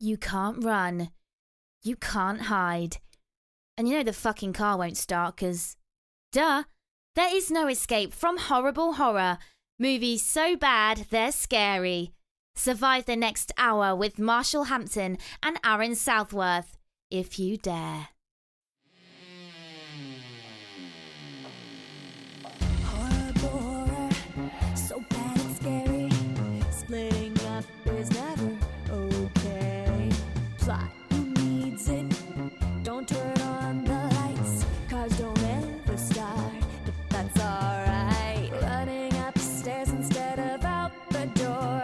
You can't run. You can't hide. And you know the fucking car won't start because, duh, there is no escape from horrible horror. Movies so bad they're scary. Survive the next hour with Marshall Hampton and Aaron Southworth, if you dare. Horrible horror, so bad it's scary. Splitting up is never okay. Plot, who needs it? Don't turn on the lights. Cars don't ever start, but that's alright. Running upstairs instead of out the door.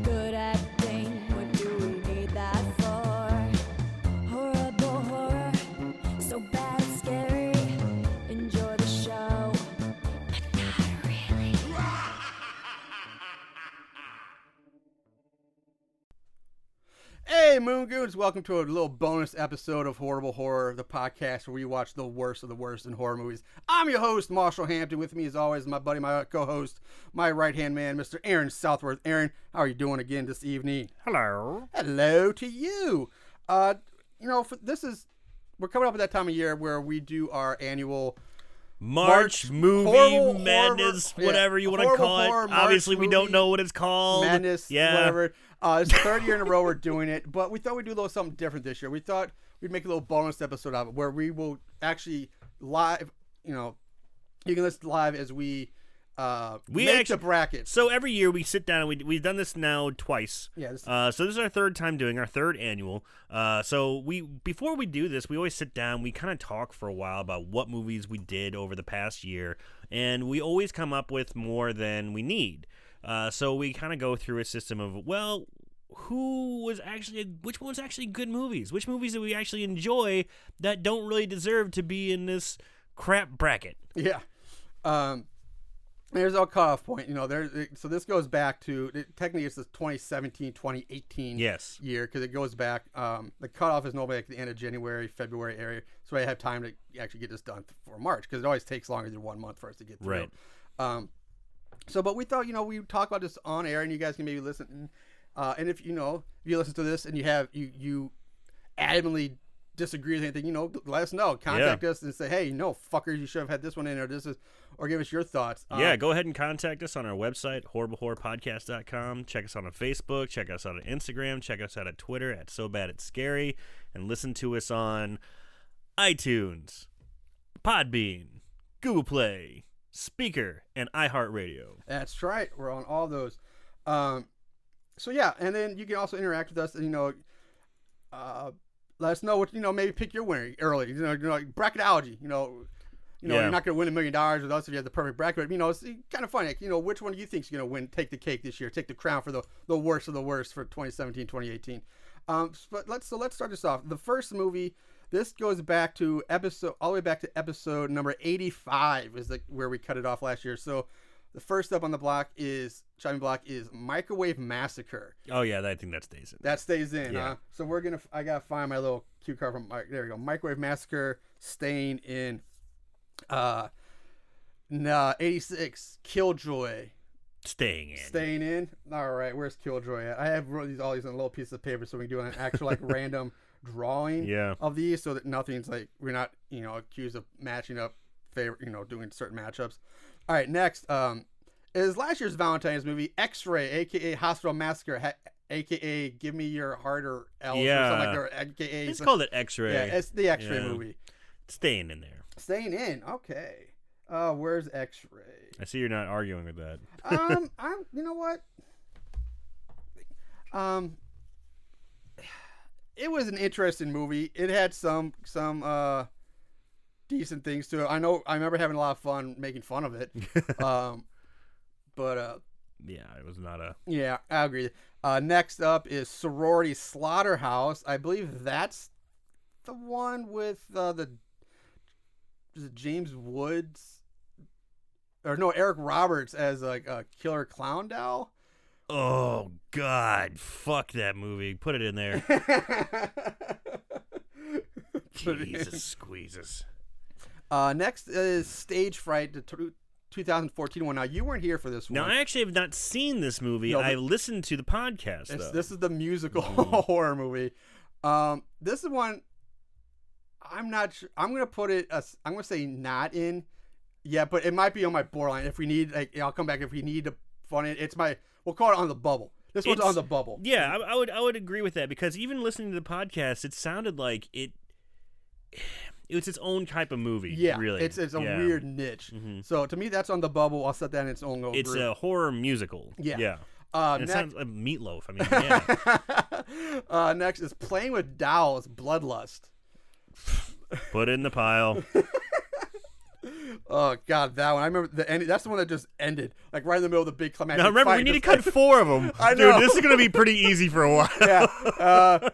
Good acting, what do we need that for? Horrible horror, so bad it's scary. Enjoy the show, but not really. Hey, Moon Goons! Welcome to a little bonus episode of Horrible Horror, the podcast where we watch the worst of the worst in horror movies. I'm your host, Marshall Hampton. With me, as always, my buddy, my co-host, my right-hand man, Mr. Aaron Southworth. Aaron, how are you doing again this evening? Hello. Hello to you. We're coming up at that time of year where we do our annual March movie horrible madness, horror, whatever you want to horrible call it. horror March Obviously, we don't movie know what it's called. madness, Yeah. whatever. It's the third year in a row we're doing it, but we thought we'd do a little something different this year. We thought we'd make a little bonus episode of it where we will actually live, you can listen live as we make the brackets. So every year we sit down and we've done this now twice. Yeah. So this is our third time doing our third annual. So before we do this, we always sit down. We kind of talk for a while about what movies we did over the past year, and we always come up with more than we need. So we kind of go through a system of, well, which one's actually good movies? Which movies do we actually enjoy that don't really deserve to be in this crap bracket? Yeah. There's our cutoff point. So this goes back to, technically it's the 2017-2018 Yes. year because it goes back. The cutoff is normally at the end of January, February area. So I have time to actually get this done for March because it always takes longer than 1 month for us to get through. Right. But we thought, we would talk about this on air and you guys can maybe listen. And if, if you listen to this and you adamantly disagree with anything, let us know. Contact us and say, hey, fuckers, you should have had this one in or give us your thoughts. Go ahead and contact us on our website, horriblehorrorpodcast.com. Check us out on Facebook. Check us out on Instagram. Check us out at Twitter at So Bad It's Scary. And listen to us on iTunes, Podbean, Google Play, Speaker, and iHeartRadio. That's right. We're on all those. And then you can also interact with us and, let us know what, maybe pick your winner early. Like bracketology, you're not going to win $1 million with us if you have the perfect bracket. But, it's kind of funny. Like, which one do you think is going to win, take the cake this year, take the crown for the worst of the worst for 2017, 2018. But let's start this off. The first movie, this goes back to all the way back to episode number 85 is where we cut it off last year. So the first up on the chopping block is Microwave Massacre. Oh, yeah, I think that stays in. That stays in, Yeah. huh? So I got to find my little cue card there we go. Microwave Massacre, staying in. 86, Killjoy. Staying in. All right, where's Killjoy at? I have wrote all these on a little piece of paper so we can do an actual random drawing of these so that nothing's we're not, accused of matching up doing certain matchups. All right, next is last year's Valentine's movie, X-Ray, aka Hospital Massacre, aka Give Me Your Heart or Else or something like that. AKA It's called it X-Ray. Yeah, it's the X-Ray movie. Staying in there. Staying in. Okay. Where's X-Ray? I see you're not arguing with that. You know what? It was an interesting movie. It had some decent things to it. I remember having a lot of fun making fun of it. Yeah, it was not a... Yeah, I agree. Next up is Sorority Slaughterhouse. I believe that's the one with is it James Woods? Or no, Eric Roberts as a killer clown doll. Oh, God. Fuck that movie. Put it in there. Jesus squeezes. Next is Stage Fright, the 2014 one. Now, you weren't here for this one. Now, I actually have not seen this movie. No, but I listened to the podcast, though. This is the musical Mm-hmm. horror movie. This is one. I'm not sure. I'm gonna put it. I'm gonna say not in. Yeah, but it might be on my borderline. If we need, like, I'll come back if we need to fun it. It's my. We'll call it on the bubble. This one's on the bubble. Yeah, I would agree with that, because even listening to the podcast, it sounded like it was its own type of movie. Yeah, really. it's a weird niche. So to me, that's on the bubble. I'll set that in its own little It's group. a horror musical. Yeah. And it Next, sounds like Meatloaf. I mean, yeah. next is Playing with Dolls, Bloodlust. Put it in the pile. Oh God, that one! I remember the end. That's the one that just ended, like right in the middle of the big climax. Now remember, we need to cut 4 of them. I know. Dude, this is gonna be pretty easy for a while. Yeah.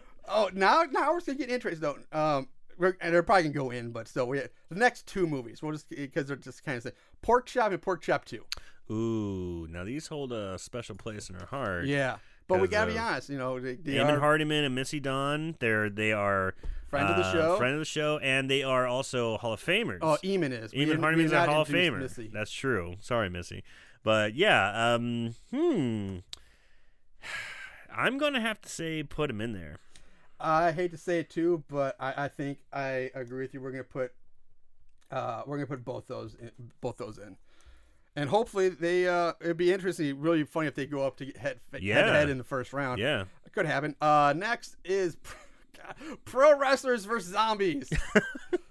Now we're getting interested though. And they're probably gonna go in, but still, the next 2 movies. We'll just because they're just kind of say Pork Chop and Pork Chop 2. Ooh, now these hold a special place in our heart. Yeah, but we 'Cause, gotta be honest. You know, they Eamon are Hardiman and Missy Dawn. They are friend of the show. Friend of the show, and they are also Hall of Famers. Oh, Eamon is. Eamon Hardiman's a Hall of Famer. Missy. That's true. Sorry, Missy. But yeah, I'm gonna have to say put him in there. I hate to say it too, but I think I agree with you. We're gonna put both those in, and hopefully they it'd be interesting, really funny if they go up to head to head in the first round. Yeah, it could happen. Next is Pro Wrestlers versus Zombies.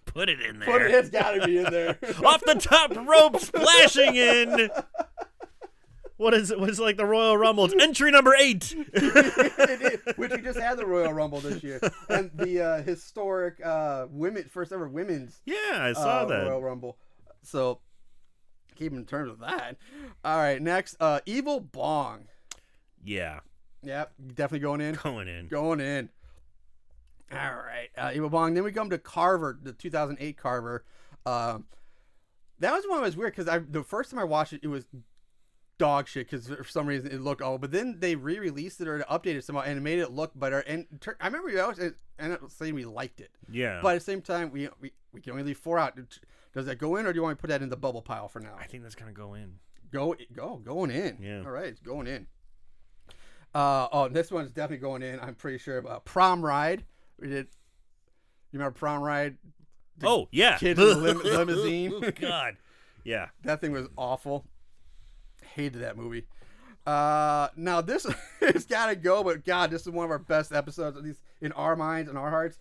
put it in there. It's gotta be in there. Off the top rope, splashing in. What is it? What's like the Royal Rumble? It's entry number 8. Which we just had the Royal Rumble this year, and the historic first ever women's Yeah, I saw that. Royal Rumble. So keep in terms of that. All right, next, Evil Bong. Yeah, Yep, definitely going in. going in. Going in. All right, Evil Bong. Then we come to Carver, the 2008 Carver. That was one that was weird because the first time I watched it, it was dog shit because for some reason it looked old. But then they re-released it or updated it somehow and it made it look better. And I remember we always ended up saying we liked it. Yeah, But at the same time, we can only leave 4 out. Does that go in, or do you want to put that in the bubble pile for now? I think that's gonna go in. Going in. Yeah. All right, it's going in. This one's definitely going in. I'm pretty sure. Prom Ride. We did. You remember Prom Ride? Oh yeah, Kid in the limousine. Oh, God, yeah. That thing was awful. Hated that movie. Now this has got to go, but God, this is one of our best episodes, at least in our minds and our hearts.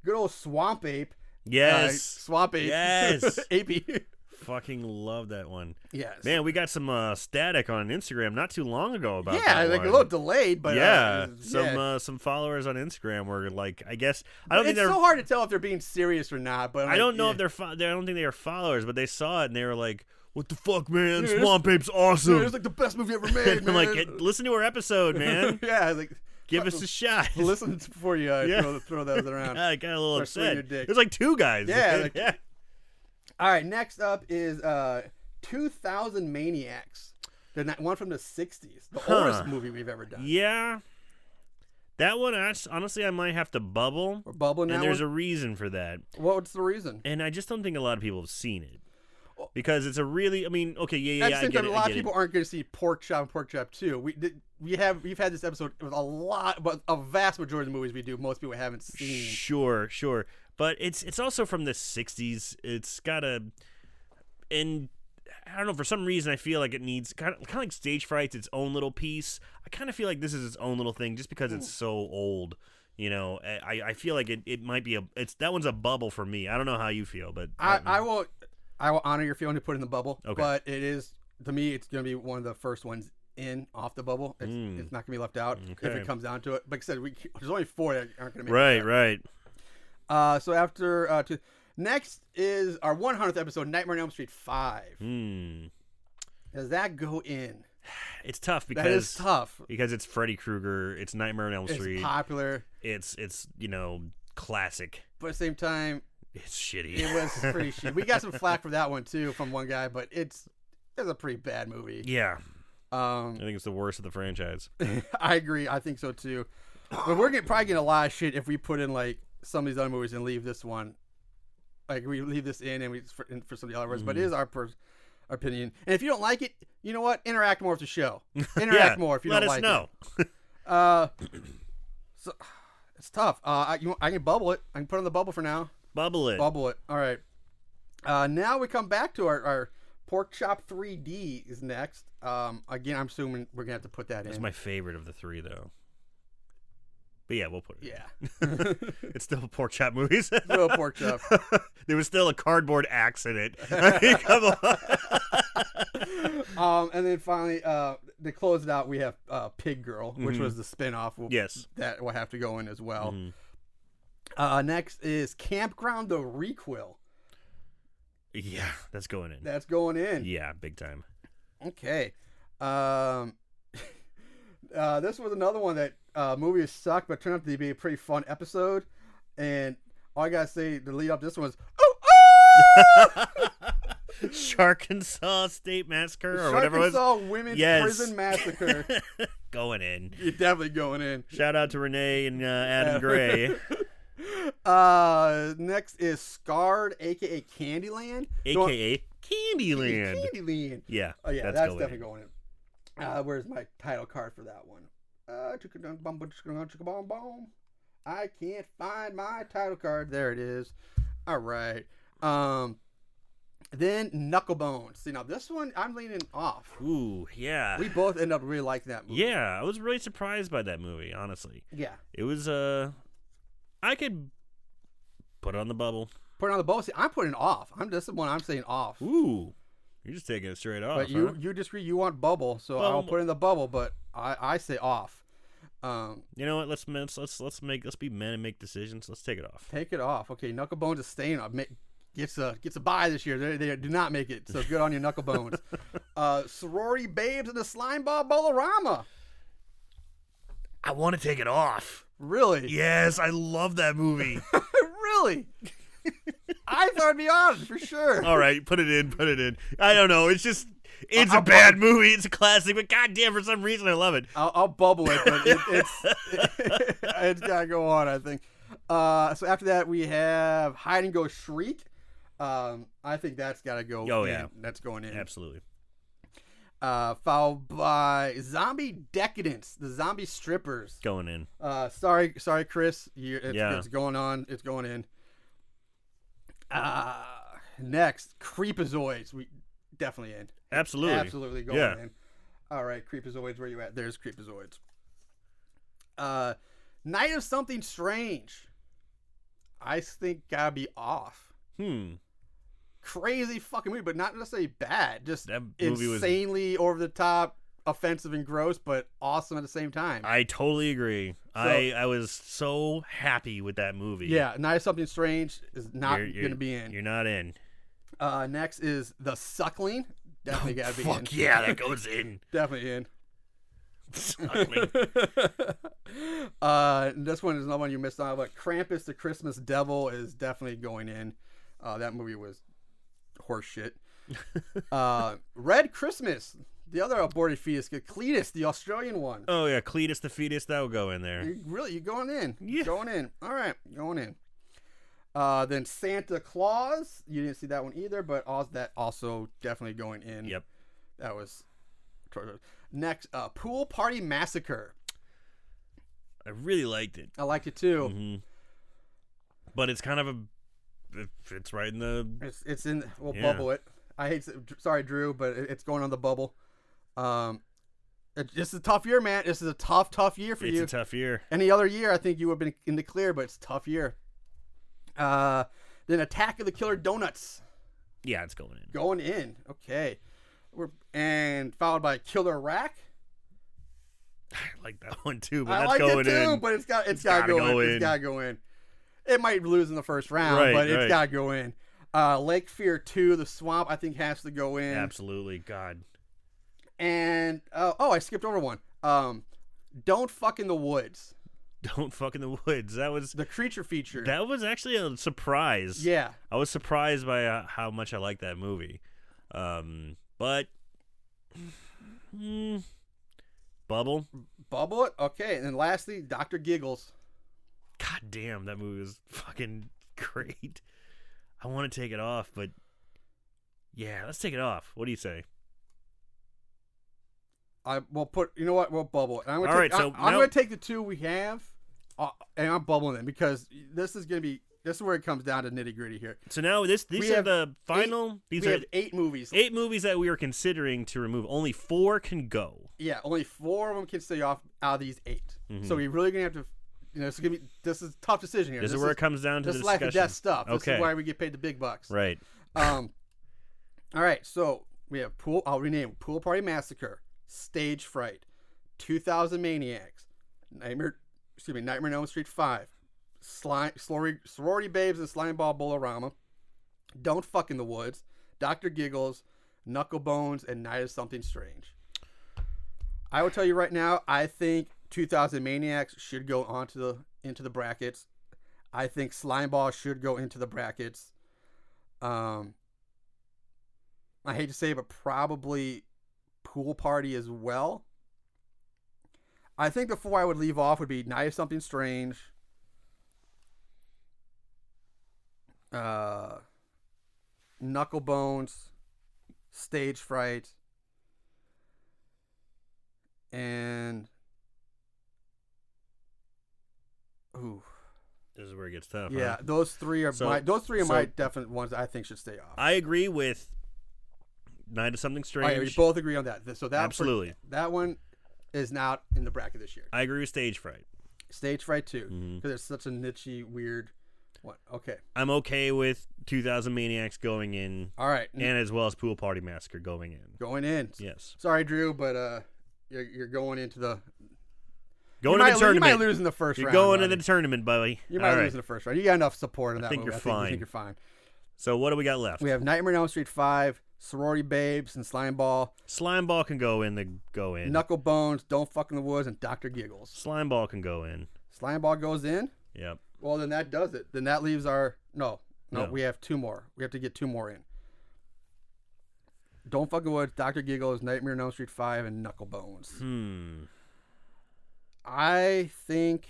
Good old Swamp Ape. Yes, Swamp Ape. Yes. Apey. Fucking love that one. Yes. Man, we got some static on Instagram not too long ago about Yeah, that like one. a little delayed, but yeah, yeah. some followers on Instagram were like, I guess I don't think It's they're. so hard to tell if they're being serious or not. But I don't know if they're. I don't think they are followers, but they saw it and they were like, "What the fuck, man? Swamp Ape's awesome." It's like the best movie ever made, I'm man. like, listen to our episode, man. Yeah, like Give us a shot. listen before you Yeah. throw those around. I got a little Start swinging upset. your dick. There's like 2 guys. Yeah, like- yeah. All right, next up is 2000 Maniacs, one from the 60s, the oldest movie we've ever done. Yeah. That one, honestly, I might have to bubble. We're bubbling And that there's one. a reason for that. What's the reason? And I just don't think a lot of people have seen it. Because it's a really, I mean, okay, yeah, At the I same get time, it. a lot of people aren't going to see Pork Chop and Pork Chop 2. We've had this episode with but a vast majority of the movies we do, most people haven't seen. Sure. But it's also from the 60s. It's got and I don't know, for some reason I feel like it needs kind of like Stage Fright's its own little piece. I kind of feel like this is its own little thing just because it's so old. You know, I feel like it might be that one's a bubble for me. I don't know how you feel, but I will honor your feeling to put it in the bubble. Okay. But it is, to me, it's going to be one of the first ones off the bubble. It's not going to be left out if Okay. it comes down to it. Like I said, there's only 4 that aren't going to make it. Right. So after next is our 100th episode, Nightmare on Elm Street 5. Does that go in? It's tough because That is tough. because it's Freddy Krueger, it's Nightmare on Elm Street, It's popular, it's classic. but at the same time, It's shitty. it was pretty shit. We got some flack for that one too from one guy, but it's a pretty bad movie. Yeah, I think it's the worst of the franchise. I agree. I think so too. But we're probably getting a lot of shit if we put in like some of these other movies and leave this one. Like we leave this in and for some of the other ones. But it is our opinion. And if you don't like it, you know what? Interact more with the show. Interact more if you let don't us like know. it. So it's tough. I can bubble it. I can put it on the bubble for now. Bubble it. Bubble it. All right. Now we come back to our Pork Chop 3D is next. Again, I'm assuming we're gonna have to put that It's in. my favorite of the three, though. But yeah, we'll put it. Yeah. It's still pork chop movies. Little pork chop. There was still a cardboard axe in it. I mean, come on. And then finally, to close it out, we have Pig Girl, which was the spinoff. Yes. That will have to go in as well. Mhm. Next is Campground the Requel. Yeah, that's going in. That's going in. Yeah, big time. Okay. This was another one that movie sucked, but turned out to be a pretty fun episode. And all I gotta say to lead up this one was, Sharkansas State Massacre or whatever it was. Sharkansas Women's Yes. Prison Massacre. Going in. You're definitely going in. Shout out to Renee and Adam Gray, Next is Scarred, aka Candyland. a.k.a. Candyland. Candyland. Yeah, Oh yeah, that's that's going definitely in. going in. Where's my title card for that one? I can't find my title card. There it is. All right. Then Knucklebones. See, now this one I'm leaning off. Ooh, yeah. We both end up really liking that movie. Yeah, I was really surprised by that movie, honestly. Yeah. It was, I could put it on the bubble. Put it on the boat. See, I'm putting it off. This is the one I'm saying off. Ooh. You're just taking it straight off, But huh? you disagree. You want bubble, so I'll put it in the bubble. But I say off. You know what? Let's be men and make decisions. Let's take it off. Take it off. Okay, Knucklebones is staying up. Gets a bye this year. They do not make it. So good on you, Knucklebones. Sorority Babes and the Slimeball Bolorama. I want to take it off. Really? Yes, I love that movie. Really? I thought it'd be on for sure. All right, put it in. I don't know. It's just, it's I'll a bad movie. It's a classic, but goddamn, for some reason I love it. I'll bubble it, but it's gotta go on. I think. So after that we have Hide and Go Shriek. I think that's gotta go. Oh, in. yeah. That's going in. Absolutely. Followed by Zombie Decadence, the zombie strippers. Going in. Sorry, Chris. Yeah. It's going on. It's going in. Next, Creepazoids. We definitely in. Absolutely. Absolutely going Yeah. in. All right, Creepazoids, where you at? There's Creepazoids. Night of Something Strange. I think gotta be off. Crazy fucking movie, but not necessarily bad. Just That movie was- insanely over the top, offensive and gross, but awesome at the same time. I totally agree. I was so happy with that movie. Yeah, Night of Something Strange is not You're- going to be in. You're not in. Next is The Suckling. Definitely got to be in. Fuck yeah, that goes in. Definitely in. Suckling. This one is another one you missed on, but Krampus the Christmas Devil is definitely going in. That movie was horse shit. Red Christmas, the other aborted fetus. Cletus, the Australian one. Oh yeah, Cletus the fetus, that will go in there. You going in? Yeah. Going in. All right, going in. Then Santa Claus. You didn't see that one either, but that also definitely going in. Yep. That was next. Pool Party Massacre. I really liked it. I liked it too. Mm-hmm. But it's kind of it's right in the. It's in. We'll Yeah. bubble it. I hate. Sorry, Drew, but it's going on the bubble. This is a tough year, man. This is a tough year for you. It's a tough year. Any other year, I think you would have been in the clear, but it's a tough year. Then Attack of the Killer Donuts. Yeah, it's going in. Going in. Okay. And followed by Killer Rack. I like that one too, but I that's like going it too, in. but it's got to gotta go in. in. It's got to go in. It might lose in the first round, Right, but it's right. got to go in. Lake Fear 2, The Swamp, I think has to go in. Absolutely, God. And I skipped over one. Don't Fuck in the Woods. Don't fuck in the woods. That was The creature feature. that was actually a surprise. Yeah. I was surprised by how much I liked that movie. But Bubble. Bubble it. Okay. And then lastly, Dr. Giggles. God damn, that movie was fucking great. I want to take it off, but Yeah, let's take it off. What do you say? I will put. You know what? We'll bubble. And I'm gonna All take, right, so I'm now- going to take the two we have, and I'm bubbling them because this is going to be. This is where it comes down to nitty gritty here. So now these We are have the final. These we are have 8 movies. 8 movies that we are considering to remove. Only 4 can go. Yeah, only 4 of them can stay off out of these 8. Mhm. So we're really going to have to. This is a tough decision here. This is where it comes down to This the is life and discussion. death stuff. This Okay. is why we get paid the big bucks. Right. All right, so we have Pool. I'll rename it Pool Party Massacre, Stage Fright, 2000 Maniacs, Nightmare on Elm Street 5, Sorority Babes and Slime Ball Bolorama, Don't Fuck in the Woods, Dr. Giggles, Knucklebones, and Night of Something Strange. I will tell you right now, I think 2000 Maniacs should go into the brackets. I think Slime Ball should go into the brackets. I hate to say it, but probably Pool Party as well. I think the 4 I would leave off would be Night of Something Strange, Knucklebones, Stage Fright, and This is where it gets tough. yeah, huh? those three are So- my definite ones that I think should stay off. I agree with Night of Something All right, Strange. we both agree on that. So that Absolutely. that one is not in the bracket this year. I agree with Stage Fright. Stage Fright 2, because Mhm. it's such a nichey, weird one. Okay. I'm okay with 2000 Maniacs going in, All right. and as well as Pool Party Massacre going in. Going in. Yes. Sorry, Drew, but you're going into the Going you to might, the tournament. You might lose in the first You're round. going to buddy. the tournament, buddy. You might All lose right. in the first round. You got enough support in that think movie. you're I fine. think you're fine. So what do we got left? We have Nightmare on Elm Street 5, Sorority Babes and Slime Ball, Slime Ball can go in. Knucklebones, Don't Fuck in the Woods, and Dr. Giggles. Slime Ball can go in. Slime Ball goes in. Yep. Well, then that does it. Then that leaves our no. No. We have 2 more. We have to get 2 more in. Don't Fuck in the Woods, Dr. Giggles, Nightmare on Elm Street 5, and Knucklebones. I think.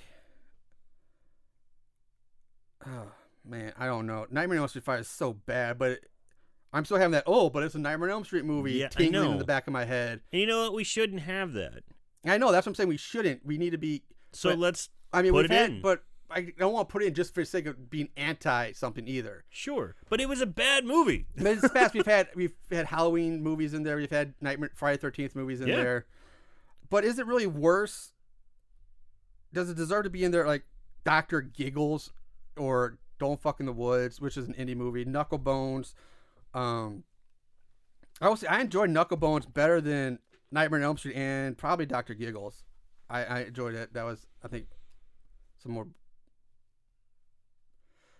Oh man, I don't know. Nightmare on Elm Street 5 is so bad, but I'm still having that. Oh, but it's a Nightmare on Elm Street movie Yeah, I tingling in know. the back of my head. And you know what? We shouldn't have that. I know that's what I'm saying. We shouldn't. We need to be. So but- let's I mean, put we've it had, in. but I don't want to put it in just for the sake of being anti something either. Sure, but it was a bad movie. I mean, in the past we've had Halloween movies in there. We've had Friday 13th movies in Yeah. there. But is it really worse? Does it deserve to be in there like Dr. Giggles or Don't Fuck in the Woods, which is an indie movie, Knucklebones? I will say I enjoyed Knucklebones better than Nightmare on Elm Street and probably Dr. Giggles. I enjoyed it. That was, I think, some more.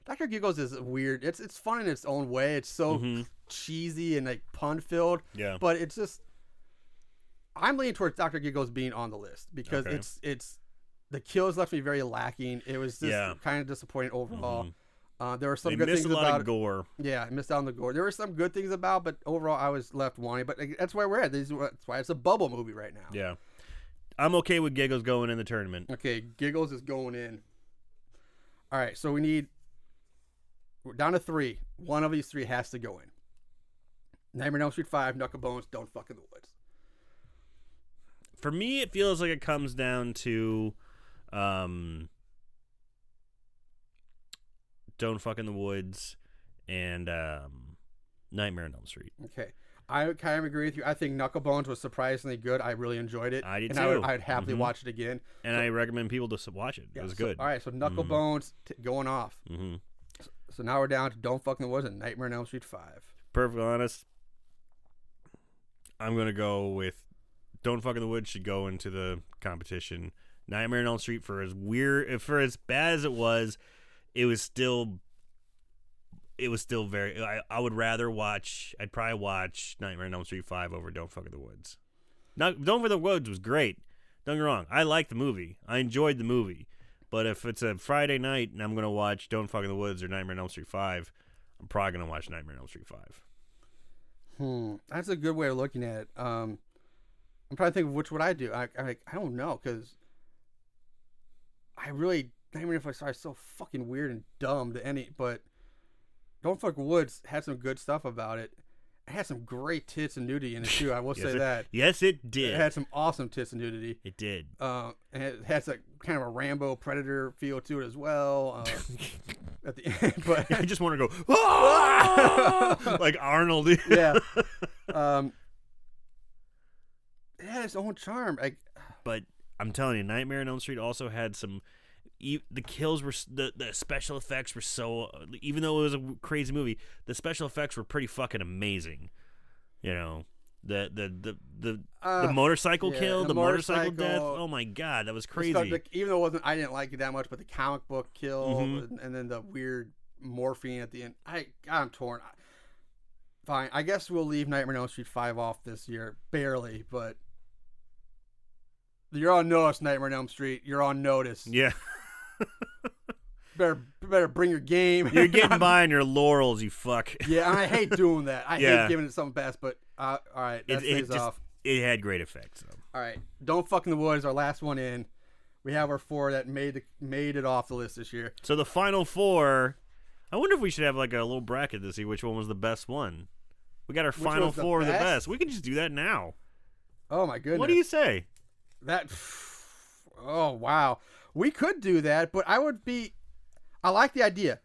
Dr. Giggles is weird. It's fun in its own way. It's so cheesy and like pun filled. Yeah. But it's just, I'm leaning towards Dr. Giggles being on the list because Okay. it's the kills left me very lacking. It was just Yeah. kind of disappointing overall. There were some They good missed things a lot about of gore. Yeah, I missed out on the gore. There were some good things about, but overall I was left wanting. But like, that's why we're at. That's why it's a bubble movie right now. Yeah. I'm okay with Giggles going in the tournament. Okay, Giggles is going in. All right, so we're down to 3. One of these 3 has to go in. Nightmare on Elm Street 5, Knucklebones, Don't Fuck in the Woods. For me, it feels like it comes down to Don't Fuck in the Woods and Nightmare on Elm Street. Okay. I kind of agree with you. I think Knucklebones was surprisingly good. I really enjoyed it. I did and too. I'd happily Mhm. watch it again. And I recommend people to watch it. Yeah, It was so- good. All right, so Knucklebones going off. Mm-hmm. So now we're down to Don't Fuck in the Woods and Nightmare on Elm Street 5. Perfectly honest, I'm going to go with Don't Fuck in the Woods should go into the competition. Nightmare on Elm Street, for as bad as it was still very. I would rather watch. I'd probably watch Nightmare on Elm Street 5 over Don't Fuck in the Woods. Now, Don't Fuck in the Woods was great. Don't get me wrong. I liked the movie. I enjoyed the movie. But if it's a Friday night and I'm gonna watch Don't Fuck in the Woods or Nightmare on Elm Street 5, I'm probably gonna watch Nightmare on Elm Street 5. That's a good way of looking at it. I'm trying to think of which would I do. I don't know because I really Nightmare on Elm Street 5 is so fucking weird and dumb to any. But Don't Fuck Woods had some good stuff about it. It had some great tits and nudity in it too. I will say that. Yes, it did. It had some awesome tits and nudity. It did. And it has a kind of a Rambo Predator feel to it as well. At the end, but I just want to go "Ah!" like Arnold. yeah. It had its own charm. But I'm telling you, Nightmare on Elm Street also had some. The kills were the special effects were so. Even though it was a crazy movie, the special effects were pretty fucking amazing. You know, the motorcycle kill, the motorcycle death. Oh my god, that was crazy. Even though it wasn't, I didn't like it that much, but the comic book kill and then the weird morphine at the end. I'm torn. Fine, I guess we'll leave Nightmare on Elm Street 5 off this year, barely, but. You're on notice, Nightmare on Elm Street. You're on notice. Yeah. better bring your game. You're getting by on your laurels, you fuck. Yeah, and I hate doing that. I hate giving it something best, but all right, that stays off. It had great effects, though. All right, Don't Fuck in the Woods, our last one in. We have our 4 that made it off the list this year. So the final 4, I wonder if we should have like a little bracket to see which one was the best one. We got our final 4 of the best. We can just do that now. Oh my goodness. What do you say? Oh wow, we could do that, but I like the idea,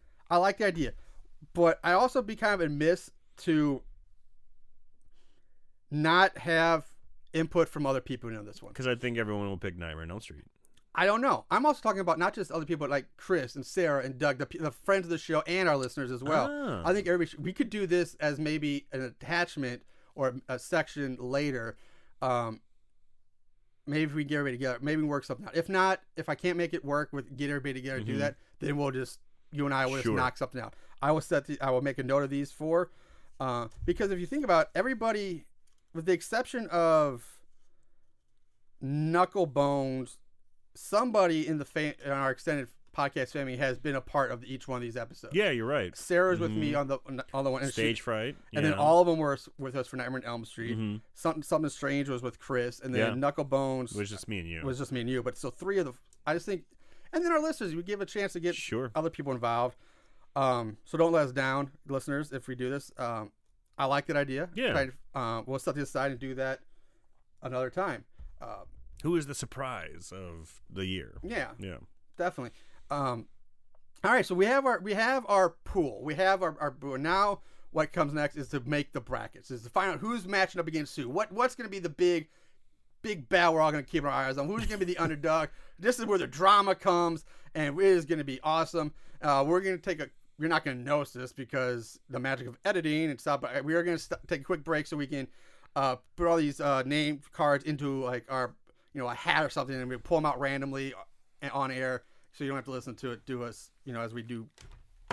but I also be kind of amiss to not have input from other people in this one, because I think everyone will pick Nightmare on Elm Street. I don't know. I'm also talking about not just other people, but like Chris and Sarah and Doug, the friends of the show and our listeners as well. I think we could do this as maybe an attachment or a section later. Maybe if we get everybody together, maybe we work something out. If not, if I can't make it work with get everybody together to do that, then we'll just, you and I will just knock something out. I will make a note of these 4, because if you think about everybody, with the exception of Knucklebones, somebody in our extended podcast family has been a part of each one of these episodes. Yeah, you're right. Sarah's with me on the one. And Stage Fright. And then all of them were with us for Nightmare on Elm Street. Something Strange was with Chris. And then Knucklebones was just me and you. But so 3 of I just think, and then our listeners, we give a chance to get other people involved. So don't let us down, listeners, if we do this. I like that idea. Yeah. We'll set this aside and do that another time. Who is the surprise of the year? Yeah. Yeah. Definitely. All right, so we have our pool. We have our pool. Now what comes next is to make the brackets. Is to find out who's matching up against who. What's going to be the big battle we're all going to keep our eyes on. Who's going to be the underdog? This is where the drama comes, and it is going to be awesome. We're going to you're not going to notice this because the magic of editing and stuff, but we are going to take a quick break so we can put all these name cards into like our, a hat or something, and we pull them out randomly on air. So you don't have to listen to it do us, as we do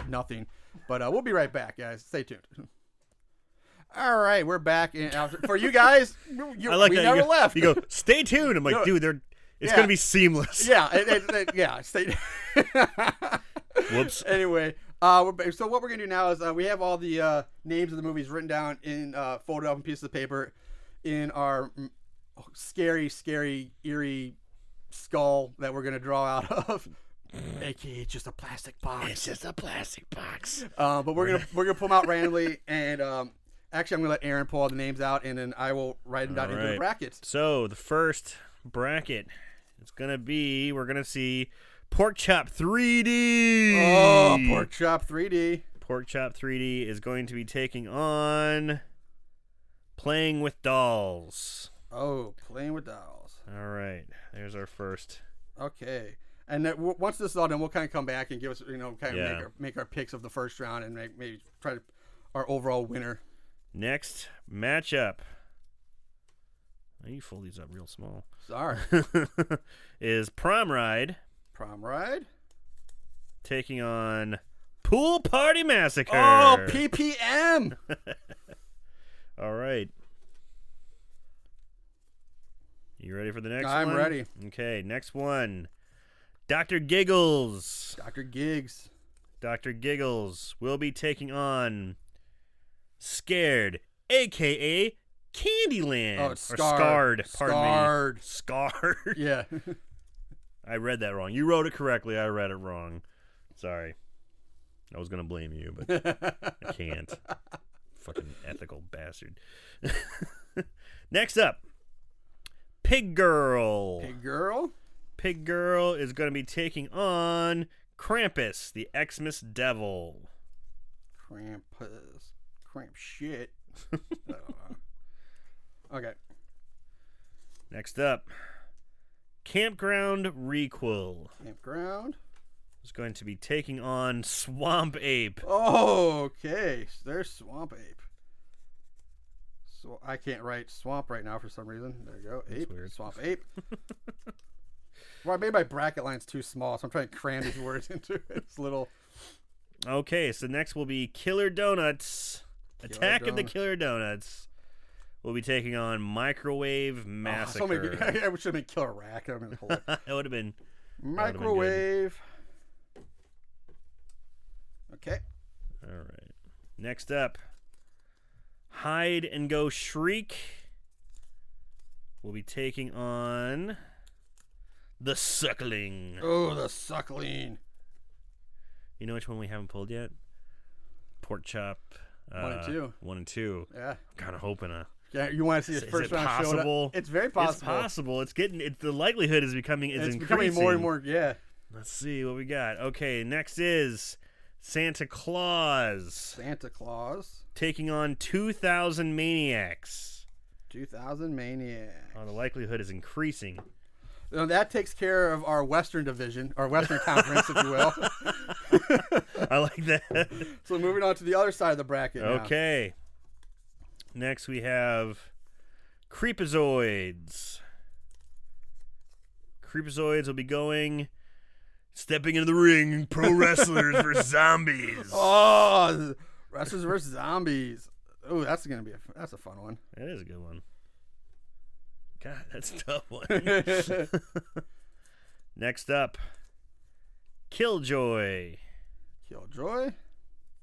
nothing. But we'll be right back, guys. Stay tuned. All right, we're back. For you guys, I like we that. never left. You go, stay tuned. I'm like, dude, it's going to be seamless. Yeah, yeah. Stay. Whoops. Anyway, so what we're going to do now is we have all the names of the movies written down in folded up in pieces of paper in our scary, eerie skull that we're going to draw out of. AKA just a plastic box. It's just a plastic box. But we're gonna pull them out randomly, and actually I'm gonna let Aaron pull all the names out, and then I will write them down into the brackets. So the first bracket is gonna be we're gonna see Pork Chop 3D. Oh, Pork Chop 3D. Pork Chop 3D is going to be taking on Playing with Dolls. Oh, Playing with Dolls. All right, there's our first. Okay. And then once this is all done, we'll kind of come back and give us, make our picks of the first round and maybe try to our overall winner. Next matchup. Oh, you fold these up real small. Sorry. Is Prom Ride. Prom Ride. Taking on Pool Party Massacre. Oh, PPM. All right. You ready for the next one? I'm ready. Okay, next one. Dr. Giggles. Dr. Gigs. Dr. Giggles will be taking on Scared, a.k.a. Candyland. Oh, it's Scarred. Scarred. Scarred. Yeah. I read that wrong. You wrote it correctly. I read it wrong. Sorry. I was going to blame you, but I can't. Fucking ethical bastard. Next up, Pig Girl. Pig Girl. Pig Girl is going to be taking on Krampus, the Xmas Devil. Krampus. Cramp shit. I don't know. Okay. Next up, Campground Requel Campground. is going to be taking on Swamp Ape. Oh, okay. There's Swamp Ape. So I can't write swamp right now for some reason. There you go. That's Ape. weird. Swamp Ape. Well, I made my bracket lines too small, so I'm trying to cram these words into it. It's little. Okay, so next will be Killer Donuts. Attack of the Donuts. Killer Donuts. We'll be taking on Microwave Massacre. I should have been Killer Rack. I mean, hold on. It would have been. Microwave. Okay. All right. Next up, Hide and Go Shriek. We'll be taking on the Suckling. Oh, the Suckling. You know which one we haven't pulled yet? Pork Chop. 1 and 2. 1 and 2. Yeah. I'm kind of hoping Yeah, you want to see Is his first it round showing possible? up? It's very possible. It's possible. It's getting. The likelihood is becoming. It's increasing. becoming more and more. Yeah. Let's see what we got. Okay, next is Santa Claus Santa Claus. taking on 2,000 Maniacs. 2000 Maniac. Oh, the likelihood is increasing. Now, that takes care of our Western division, our Western Conference, if you will. I like that. So moving on to the other side of the bracket. Now. Okay. Next we have Creepazoids. Creepazoids will be stepping into the ring, pro wrestlers versus zombies. Oh, wrestlers versus zombies. Oh, that's gonna be that's a fun one. That is a good one. God, that's a tough one. Next up, Killjoy. Killjoy.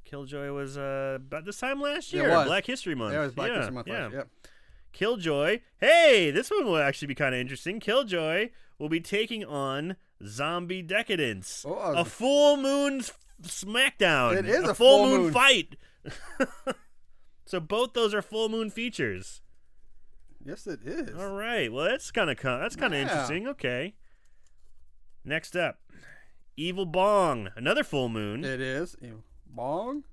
Killjoy was about this time last Yeah, it year, was. Black History Month. Yeah, it was Black yeah, History Month. yeah. last year. Yep. Killjoy. Hey, this one will actually be kind of interesting. Killjoy will be taking on Zombie Decadence. Oh, a full moon smackdown. It is a full full moon moon. fight. So both those are full moon features. Yes, it is. All right. Well, that's kind of Yeah. interesting. Okay. Next up, Evil Bong, another full moon. It is. Bong.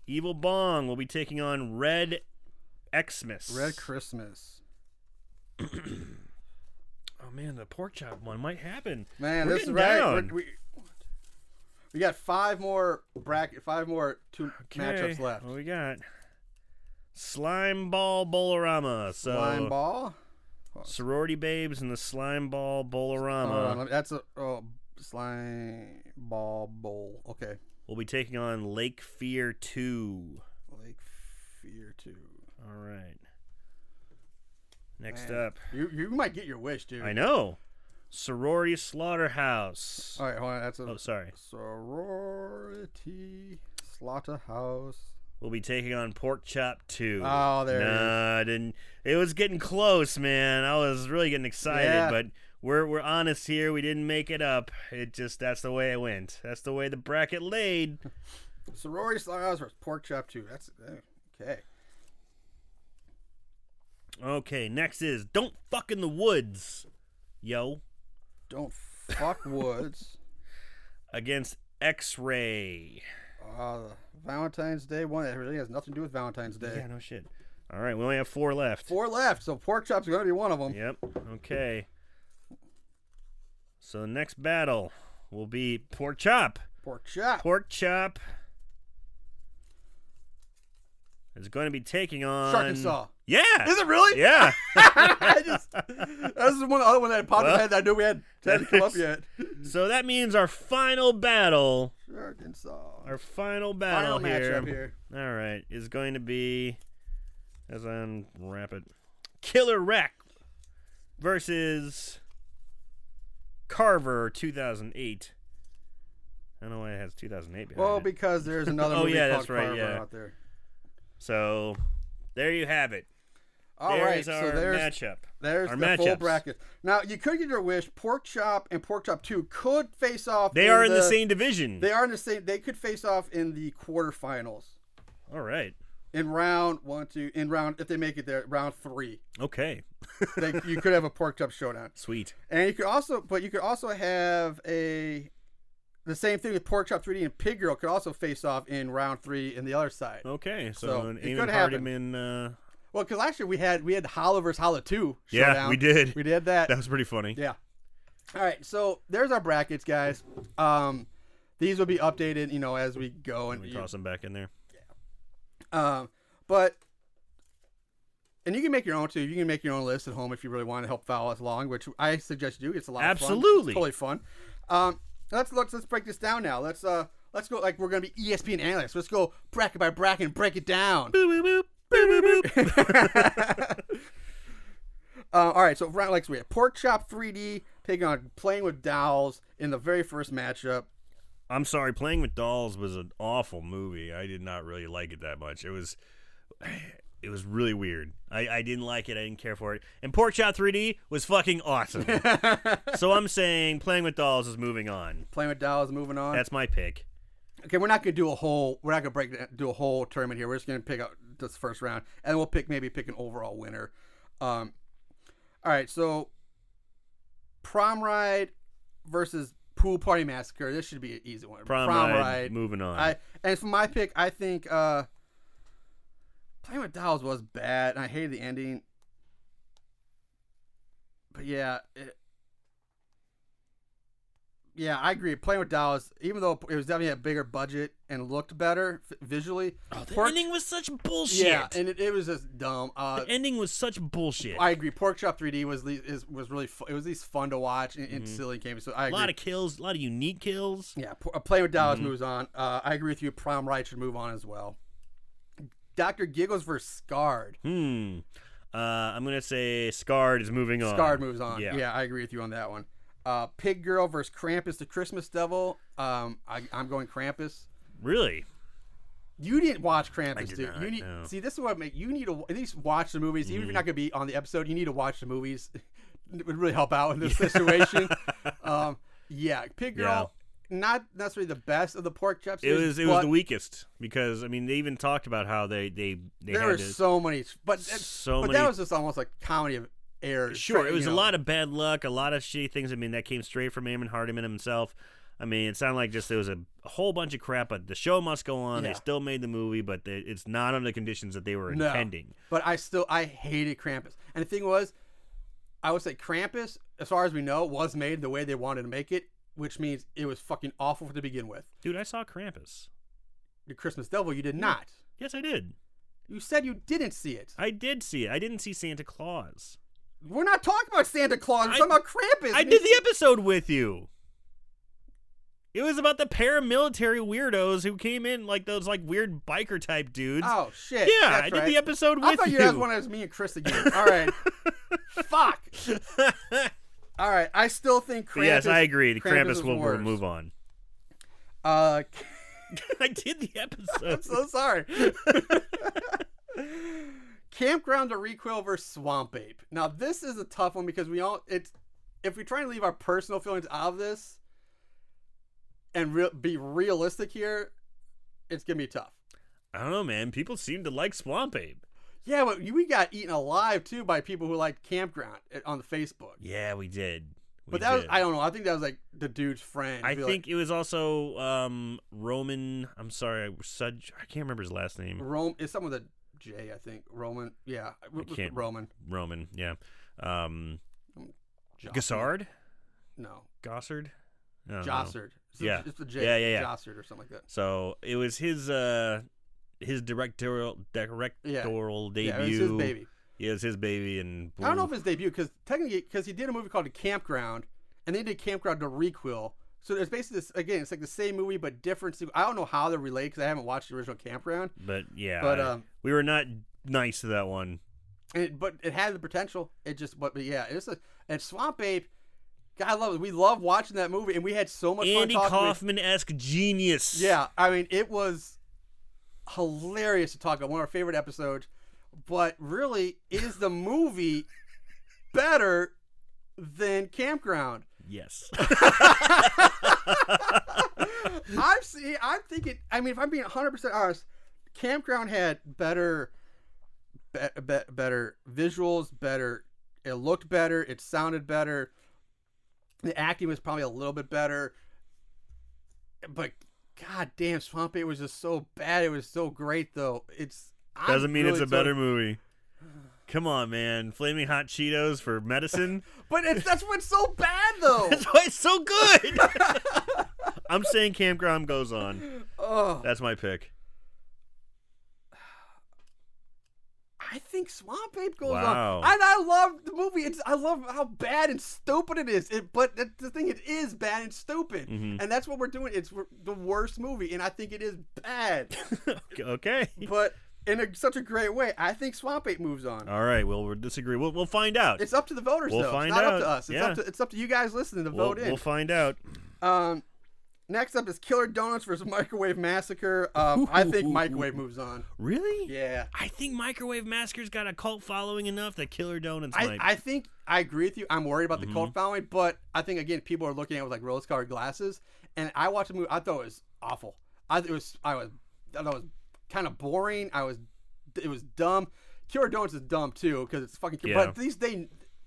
Evil Bong will be taking on Red Xmas. Red Christmas. Oh man, the pork chop one might happen. Man, We're this is getting right. down. We got 5 more two Okay, matchups left. What we got? Slime Ball Bolorama. So Slime ball. Sorority Babes and the Slime Ball Hold Bolorama on, that's a slime ball bowl. Okay. will be taking on Lake Fear 2. Lake Fear 2. All right. Next Man, up, You might get your wish, dude. I know, Sorority Slaughterhouse. All right, hold on. That's a Oh, sorry. sorority slaughterhouse. We'll be taking on Pork Chop 2. Oh, there it is. I didn't. It was getting close, man. I was really getting excited, Yeah. but we're honest here. We didn't make it up. That's the way it went. That's the way the bracket laid. Sorority slaughterhouse versus pork chop 2. That's okay. Okay, next is Don't Fuck in the Woods, yo, Don't fuck woods. against X-Ray. Valentine's Day one. It really has nothing to do with Valentine's Day. Yeah, no shit. All right, we only have 4 left. 4 left, so pork chop's going to be one of them. Yep. Okay. So the next battle will be Pork Chop. Pork chop. Pork Chop is going to be taking on Shark and Saw. Yeah. Is it really? Yeah. This is one other one that popped in my head that I knew we hadn't come up yet. So that means our final battle, Shark and Saw. our final battle Final matchup here. All right, is going to be, as I unwrap it, Killer Wreck versus Carver 2008. I don't know why it has 2008 behind Well, it. because there's another Oh, movie yeah, called that's right, Carver yeah. out there. So there you have it. All right, There's our so there's matchup. there's our the full matchups. bracket. Now you could get your wish. Pork chop and pork chop 2 could face off. They are in the same division. They are in the same. They could face off in the quarterfinals. All right. in round if they make it there, round 3, Okay. you could have a pork chop showdown. Sweet. And you could also have the same thing with Pork Chop 3D and Pig Girl could also face off in round 3 in the other side. Okay. So So an it Eamon could happen. Hardiman. Well, because last year we had Holla vs. Holla 2 Yeah, showdown. we did. We did that. That was pretty funny. Yeah. All right, so there's our brackets, guys. These will be updated, as we go. Can we toss them back in there? And you can make your own too. You can make your own list at home if you really want to help follow us along, which I suggest you do. It's a lot of fun. Absolutely. It's totally fun. Let's break this down now. Let's go like we're gonna be ESPN analysts. Let's go bracket by bracket and break it down. Boop, boop, boop, boop, boop. All right, so round we have Pork Chop 3D taking on Playing with Dolls in the very first matchup. I'm sorry, Playing with Dolls was an awful movie. I did not really like it that much. It was really weird. I didn't like it. I didn't care for it. And Pork Chop 3D was fucking awesome. So I'm saying Playing with Dolls is moving on. Playing with Dolls moving on. That's my pick. Okay, we're not gonna do a whole tournament here. We're just gonna pick out this first round, and we'll pick an overall winner. All right, so Prom Ride versus Pool Party Massacre. This should be an easy one. Prom Ride, moving on. And for my pick, I think Playing with Dolls was bad, and I hated the ending. But yeah, I agree. Playing with Dolls, even though it was definitely a bigger budget and looked better visually. Oh, the ending was such bullshit. Yeah, and it was just dumb. The ending was such bullshit. I agree. Pork Chop 3D was really it was at least fun to watch and silly games. So I agree. A lot of kills, a lot of unique kills. Yeah, Playing with Dolls moves on. I agree with you. Prom Ride should move on as well. Dr. Giggles versus Scarred. I'm gonna say Scarred is moving on. Scarred moves on. Yeah, I agree with you on that one. Pig Girl versus Krampus the Christmas Devil. I'm going Krampus. Really? You didn't watch Krampus, I did dude. not, You need no. see. This is what you need to at least watch the movies. Even if you're not going to be on the episode, you need to watch the movies. It would really help out in this situation. Pig Girl, not necessarily the best of the pork chops. It was the weakest because they even talked about how they there had were so many, but many. That was just almost like comedy of errors. Sure, it was a lot of bad luck, a lot of shitty things. That came straight from Eamon Hardiman himself. It sounded like just there was a whole bunch of crap, but the show must go on. Yeah. They still made the movie, but it's not under the conditions that they were intending. But I hated Krampus. And the thing was, I would say Krampus, as far as we know, was made the way they wanted to make it, which means it was fucking awful to begin with. Dude, I saw Krampus. The Christmas Devil, you did not. Yes, I did. You said you didn't see it. I did see it. I didn't see Santa Claus. We're not talking about Santa Claus. We're talking about Krampus. I did the episode with you. It was about the paramilitary weirdos who came in like those weird biker type dudes. Oh shit! Yeah, That's I did right. the episode with you. I thought you guys wanted as me and Chris again. All right. Fuck. All right. I still think Krampus. Yes, I agree. The Krampus was will worse. move on. I did the episode. I'm so sorry. Campground to Requel versus Swamp Ape. Now this is a tough one because if we try and leave our personal feelings out of this and be realistic here, it's gonna be tough. I don't know, man. People seem to like Swamp Ape. Yeah, but we got eaten alive too by people who liked Campground on the Facebook. Yeah, we did. But that was, I don't know. I think that was like the dude's friend. I think it was also Roman. I'm sorry, I can't remember his last name. It's something with a J, I think. Roman. Yeah, Roman. Roman. Yeah. Jocelyn. Gassard? No. Gossard? Jossard. Yeah. It's the J. Yeah. Jossard or something like that. So it was his directorial debut. Yeah, it was his baby. Yeah, it was his baby, and I don't know if it's debut because he did a movie called The Campground, and they did Campground to Requel. So it's basically this, again, it's like the same movie but different. I don't know how they're related because I haven't watched the original Campground. But yeah, we were not nice to that one. But it had the potential. And Swamp Ape. God, I love it. We love watching that movie, and we had so much Andy fun talking. Kaufman-esque genius. Yeah, it was hilarious to talk about. One of our favorite episodes. But really, is the movie better than Campground? Yes. I'm thinking. If I'm being 100% honest, Campground had better visuals, it looked better, it sounded better. The acting was probably a little bit better. But god damn, Swamp Ape was just so bad. It was so great though. Doesn't mean it's a better movie. Come on, man. Flaming Hot Cheetos for medicine? But that's what's so bad though. That's why it's so good. I'm saying Campground goes on. Oh. That's my pick. I think Swamp Ape goes Wow. on. I love the movie. I love how bad and stupid it is. But the thing, it is bad and stupid. Mm-hmm. And that's what we're doing. It's the worst movie, and I think it is bad. Okay. But in such a great way. I think Swamp Ape moves on. All right. Well, we'll disagree. We'll find out. It's up to the voters, We'll though. find It's not out. up to us. Yeah. It's up to you guys listening to vote in. We'll find out. Next up is Killer Donuts versus Microwave Massacre. I think Microwave moves on. Really? Yeah. I think Microwave Massacre's got a cult following enough that Killer Donuts I might. think I agree with you. I'm worried about Mm-hmm. the cult following, but I think again people are looking at it with like rose-colored glasses. And I watched the movie. I thought it was awful. I thought it was kind of boring. It was dumb. Killer Donuts is dumb too because it's fucking. Yeah. But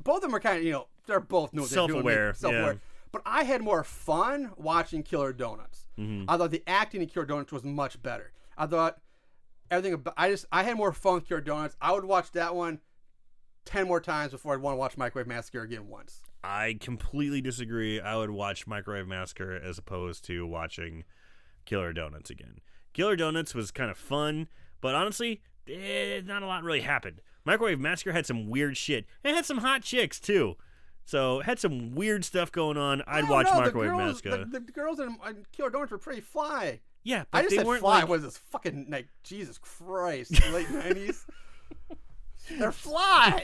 both of them are kind of they're both new. Self-aware, Self-aware. yeah. But I had more fun watching Killer Donuts. Mm-hmm. I thought the acting in Killer Donuts was much better. I thought everything about. I had more fun with Killer Donuts. I would watch that one 10 more times before I'd want to watch Microwave Massacre again once. I completely disagree. I would watch Microwave Massacre as opposed to watching Killer Donuts again. Killer Donuts was kind of fun, but honestly, not a lot really happened. Microwave Massacre had some weird shit. It had some hot chicks too. So, had some weird stuff going on. I'd watch Microwave Massacre. The girls in Killer Donuts were pretty fly. Yeah, but I just they said weren't fly. like... Was this fucking like Jesus Christ? Late 90s. They're fly.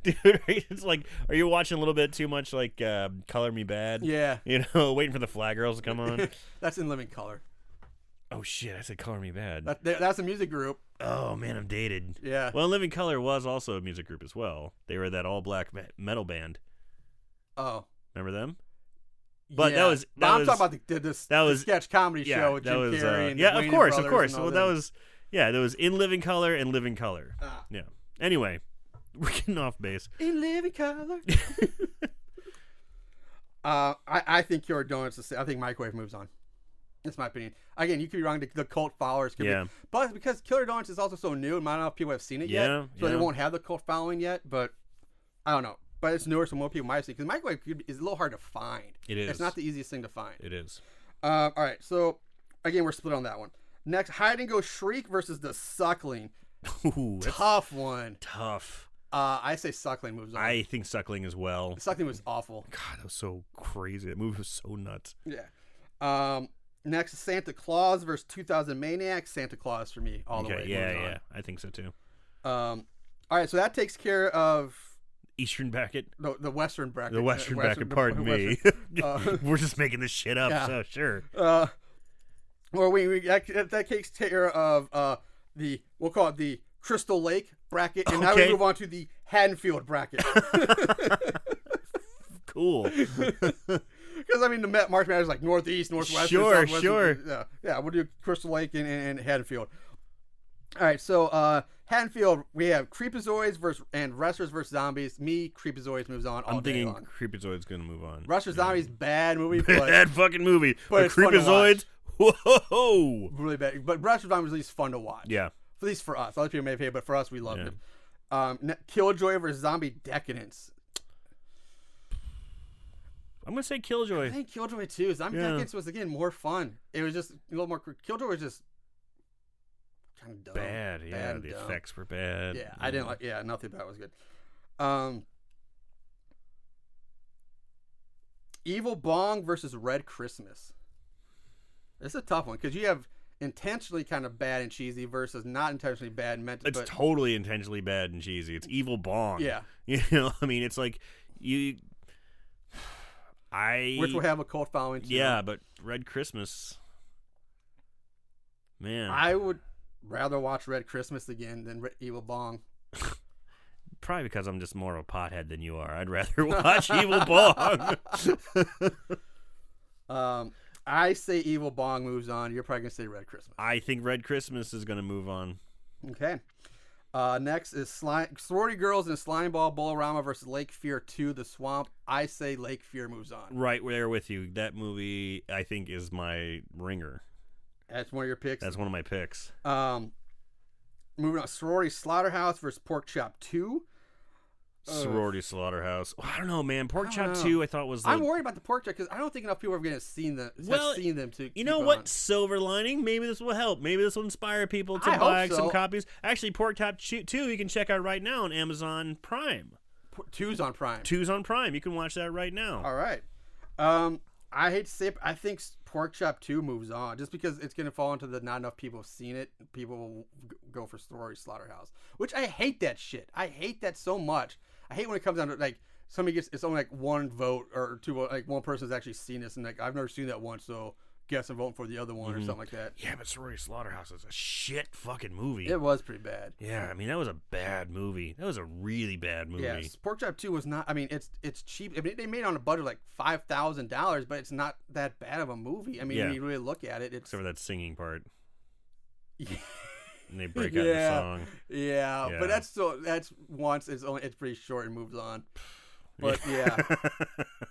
Dude, it's like, are you watching a little bit too much like Color Me Bad? Yeah. You know, waiting for the Fly Girls to come on. That's in Living Color. Oh shit, I said Color Me Bad. That's a music group. Oh man, I'm dated. Yeah. Well, Living Color was also a music group as well. They were that all black metal band. Oh. Remember them? But yeah. I'm talking about the sketch comedy show with Jim Carrey and yeah, Wayans of course. Brothers and all Well, them. that was In Living Color and Living Color. Ah. Yeah. Anyway, we're getting off base. In Living Color. I think Killer Donuts. I think Microwave moves on. That's my opinion. Again, you could be wrong. The cult followers could be. But because Killer Donuts is also so new, I don't know if people have seen it yet. So they won't have the cult following yet. But I don't know. But it's newer, so more people might see. Because Microwave is a little hard to find. It is. It's not the easiest thing to find. It is. All right. So, again, we're split on that one. Next, Hide and Go Shriek versus The Suckling. Ooh, that's Tough one. tough. I say Suckling moves on. I think Suckling as well. Suckling was awful. God, that was so crazy. That movie was so nuts. Yeah. Next, Santa Claus versus 2000 Maniacs. Santa Claus for me all the way. Yeah. I think so too. All right, so that takes care of Eastern bracket. the Western bracket. The Western bracket. Pardon me. We're just making this shit up. Yeah. So sure. Well, that takes care of we'll call it the Crystal Lake bracket, and now we move on to the Haddonfield bracket. Cool. Because I mean, the March Madness is like Northeast, Northwest. Sure. Yeah, we'll do Crystal Lake and Haddonfield. All right, so Haddonfield, we have Creepazoids and Wrestlers versus Zombies. Creepazoids moves on all I'm day thinking long. Creepazoid's gonna move on. Wrestlers Zombies, bad movie, Bad fucking movie. but it's fun to Creepazoids, whoa. really bad. But Wrestlers Zombies is at least fun to watch. Yeah. At least for us. Other people may have hated, but for us, we loved it. Killjoy versus Zombie Decadence. I'm gonna say Killjoy. I think Killjoy too. Zombie Decadence was again more fun. It was just a little more. Killjoy was just kind of dumb. Bad, yeah. The dumb. effects were bad. Yeah, I didn't like. Yeah, nothing about it was good. Evil Bong versus Red Christmas. This is a tough one because you have intentionally kind of bad and cheesy versus not intentionally bad and meant to. It's totally intentionally bad and cheesy. It's Evil Bong. Yeah. You know, I mean, it's like which will have a cult following too. Yeah, but Red Christmas, man. I would rather watch Red Christmas again than Evil Bong. Probably because I'm just more of a pothead than you are. I'd rather watch Evil Bong. I say Evil Bong moves on. You're probably gonna say Red Christmas. I think Red Christmas is gonna move on. Okay. Next is Sorority Girls and Slime Ball Bolorama versus Lake Fear 2: The Swamp. I say Lake Fear moves on. Right there with you. That movie, I think, is my ringer. That's one of your picks. That's one of my picks. Moving on, Sorority Slaughterhouse versus Pork Chop 2. Sorority Slaughterhouse. I don't know, man. Pork Chop know. 2, I thought was. I'm worried about the Pork Chop because I don't think enough people have seen them. Well, seen them to. You know keep what? on. Silver lining. Maybe this will help. Maybe this will inspire people to I buy hope so. some copies. Actually, Pork Chop 2 you can check out right now on Amazon Prime. 2's on Prime. 2's on Prime. You can watch that right now. All right. I hate to say it, but I think Pork Chop 2 moves on just because it's going to fall into the not enough people have seen it. People will go for Sorority Slaughterhouse, which I hate that shit. I hate that so much. I hate when it comes down to like somebody gets it's only like one vote or two vote, like one person's actually seen this and like I've never seen that one, so guess I'm voting for the other one or something like that. Yeah, but Sorority Slaughterhouse is a shit fucking movie. It was pretty bad. Yeah, I mean that was a bad movie. That was a really bad movie. Yeah, Pork Chop 2 was not. I mean, it's cheap. I mean, they made it on a budget of like $5,000, but it's not that bad of a movie. I mean, when you really look at it, it's except for that singing part. Yeah. And they break out the song. Yeah, but that's once. It's pretty short and moves on. But yeah,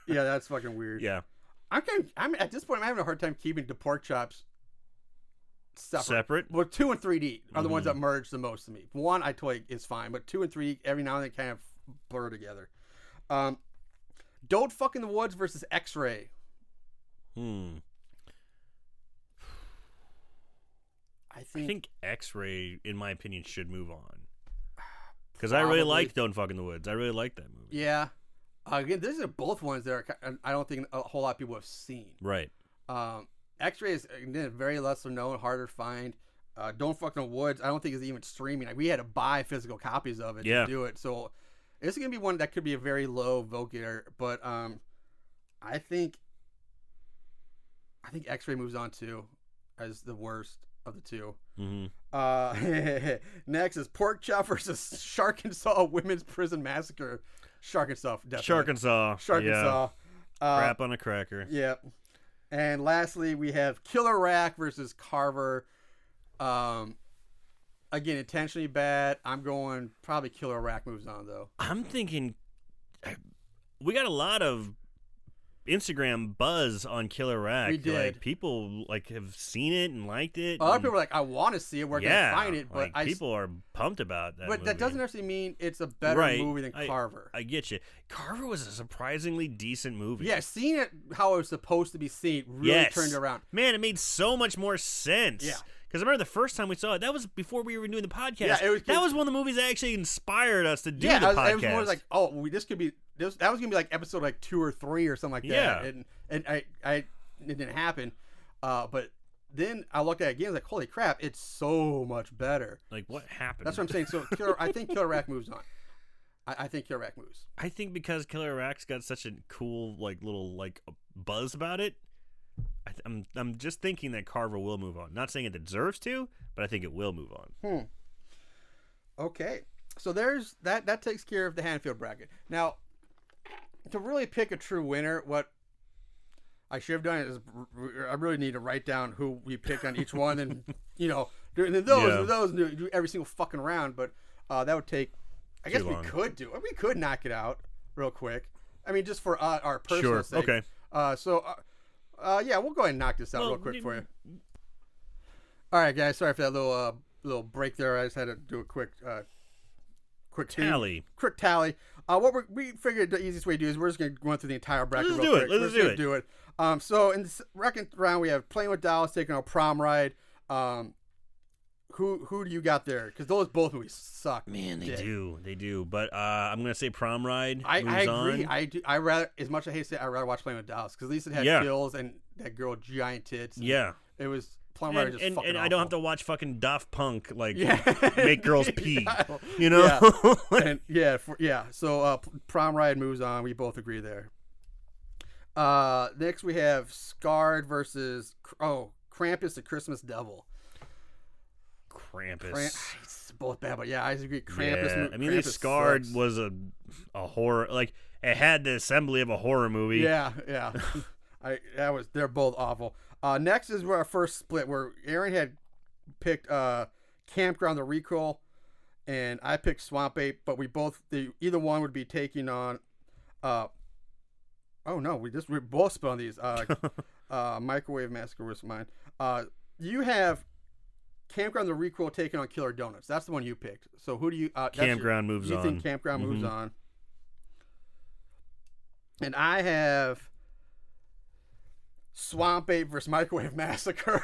that's fucking weird. Yeah, I'm at this point. I'm having a hard time keeping the Pork Chops separate. Well, 2 and 3D are the ones that merge the most to me. 1 I totally is fine, but 2 and 3 every now and then kind of blur together. Don't Fuck in the Woods versus X-Ray. I think X-Ray, in my opinion, should move on. Because I really like Don't Fuck in the Woods. I really like that movie. Yeah. Again, these are both ones that I don't think a whole lot of people have seen. Right. X-Ray is again very lesser known, harder to find. Don't Fuck in the Woods, I don't think is even streaming. Like, we had to buy physical copies of it to do it. So this is gonna be one that could be a very low vote getter. But I think X-Ray moves on too as the worst of the two. Next is Pork Chop versus Sharkensaw Women's Prison Massacre. Sharkensaw, definitely. Sharkensaw. Crap on a cracker. Yeah. And lastly, we have Killer Rack versus Carver. Again, intentionally bad. I'm going probably Killer Rack moves on though. I'm thinking we got a lot of Instagram buzz on Killer Rack. We did. Like, people have seen it and liked it. A lot of people are like, I want to see it. Where can I find it? But people are pumped about that. But movie. that doesn't necessarily mean it's a better movie than Carver. I get you. Carver was a surprisingly decent movie. Yeah, seeing it how it was supposed to be seen really turned it around. Man, it made so much more sense. Yeah. Because I remember the first time we saw it, that was before we were doing the podcast. Yeah, that was one of the movies that actually inspired us to do the podcast. It was more like, this could be. That was gonna be like episode 2 or 3 or something like that. Yeah. And it didn't happen. But then I looked at it again. I was like, holy crap, it's so much better. Like, what happened? That's what I'm saying. So I think Killer Rack moves on. I think Killer Rack moves. I think because Killer Rack's got such a cool little buzz about it. I'm just thinking that Carver will move on. Not saying it deserves to, but I think it will move on. Okay, so there's that. That takes care of the Hanfield bracket. Now, to really pick a true winner, what I should have done is I really need to write down who we pick on each one, and do every single fucking round. But that would take. I guess we could do it. We could knock it out real quick. I mean, just for our personal sake. Okay. Yeah, we'll go ahead and knock this out real quick for you. All right, guys. Sorry for that little break there. I just had to do a quick tally. Quick tally. What we figured the easiest way to do is we're just going to go through the entire bracket Let's real do quick. it. Let's do it. So in the second round, we have Playing with Dallas taking on Prom Ride. Who do you got there? Because those both movies suck. Man, they do. But I'm gonna say Prom Ride. I agree. On. I do. I rather, as much as I hate to say, I rather watch Playing with Dallas because at least it had kills and that girl giant tits. Yeah, it was Prom Ride. Just fucking and I awful. don't have to watch fucking Daft Punk make girls pee. You know. So Prom Ride moves on. We both agree there. Next we have Scarred versus Krampus the Christmas Devil. Krampus. It's both bad, but yeah, I agree. Krampus. Yeah. I mean, Krampus Scarred was a horror. Like, it had the assembly of a horror movie. Yeah. They're both awful. Next is our first split where Aaron had picked Campground the Recoil, and I picked Swamp Ape, but either one would be taking on. Oh no, we both split on these. Microwave Massacre was mine. You have Campground the Recoil taking on Killer Donuts. That's the one you picked. So who do you? Campground moves on. You think Campground moves on? And I have Swamp Ape versus Microwave Massacre.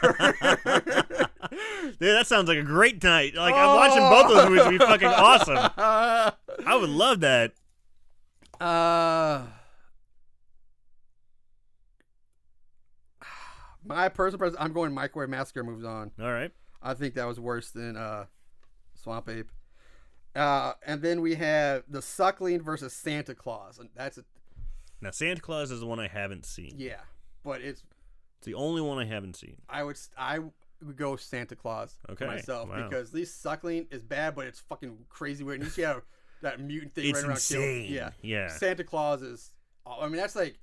Dude, that sounds like a great night. Like, I'm watching both those movies would be fucking awesome. I would love that. My personal preference, I'm going Microwave Massacre moves on. All right. I think that was worse than Swamp Ape. And then we have The Suckling versus Santa Claus. And Now, Santa Claus is the one I haven't seen. yeah, but it's the only one I haven't seen. I would go Santa Claus for myself Wow. because at least Suckling is bad, but it's fucking crazy weird. And you see how that mutant thing It's right around insane. kills. Yeah. Santa Claus is. I mean, that's like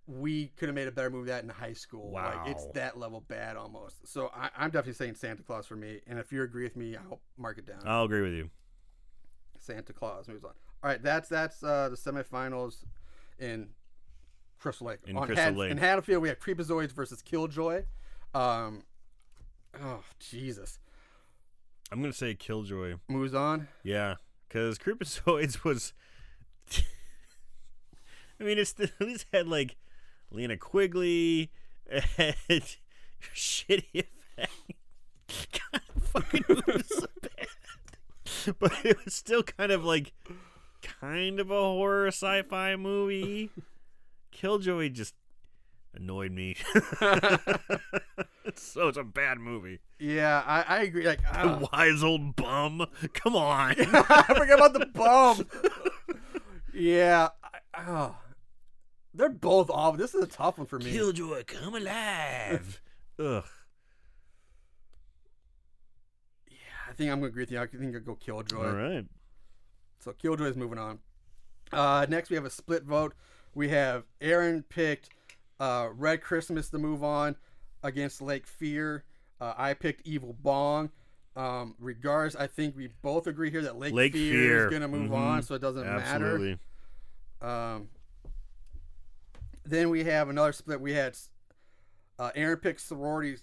we could have made a better movie than that in high school. Wow. Like it's that level bad almost. So I'm definitely saying Santa Claus for me. And if you agree with me, I'll mark it down. I'll agree with you. Santa Claus moves on. All right, that's the semifinals in Crystal Lake. Lake. In Haddonfield, we have Creepazoids versus Killjoy. Oh, Jesus. I'm going to say Killjoy. Moves on. Yeah, because Creepazoids was... I mean, at least had, like, Lena Quigley and shitty effect. God, fucking movie was so bad. But it was still kind of a horror sci-fi movie. Killjoy just annoyed me. It's a bad movie. Yeah, I agree. Like The wise old bum. Come on. I forgot about the bum. Yeah. They're both awful. This is a tough one for me. Killjoy, come alive. Ugh. I think I'm going to agree with you. I think I'll go Killjoy. All right. So Killjoy is moving on. Next, we have a split vote. We have Aaron picked Red Christmas to move on against Lake Fear. I picked Evil Bong. Regardless, I think we both agree here that Lake Fear is going to move on, so it doesn't Absolutely. matter. Then we have another split. We had Aaron picked Sorority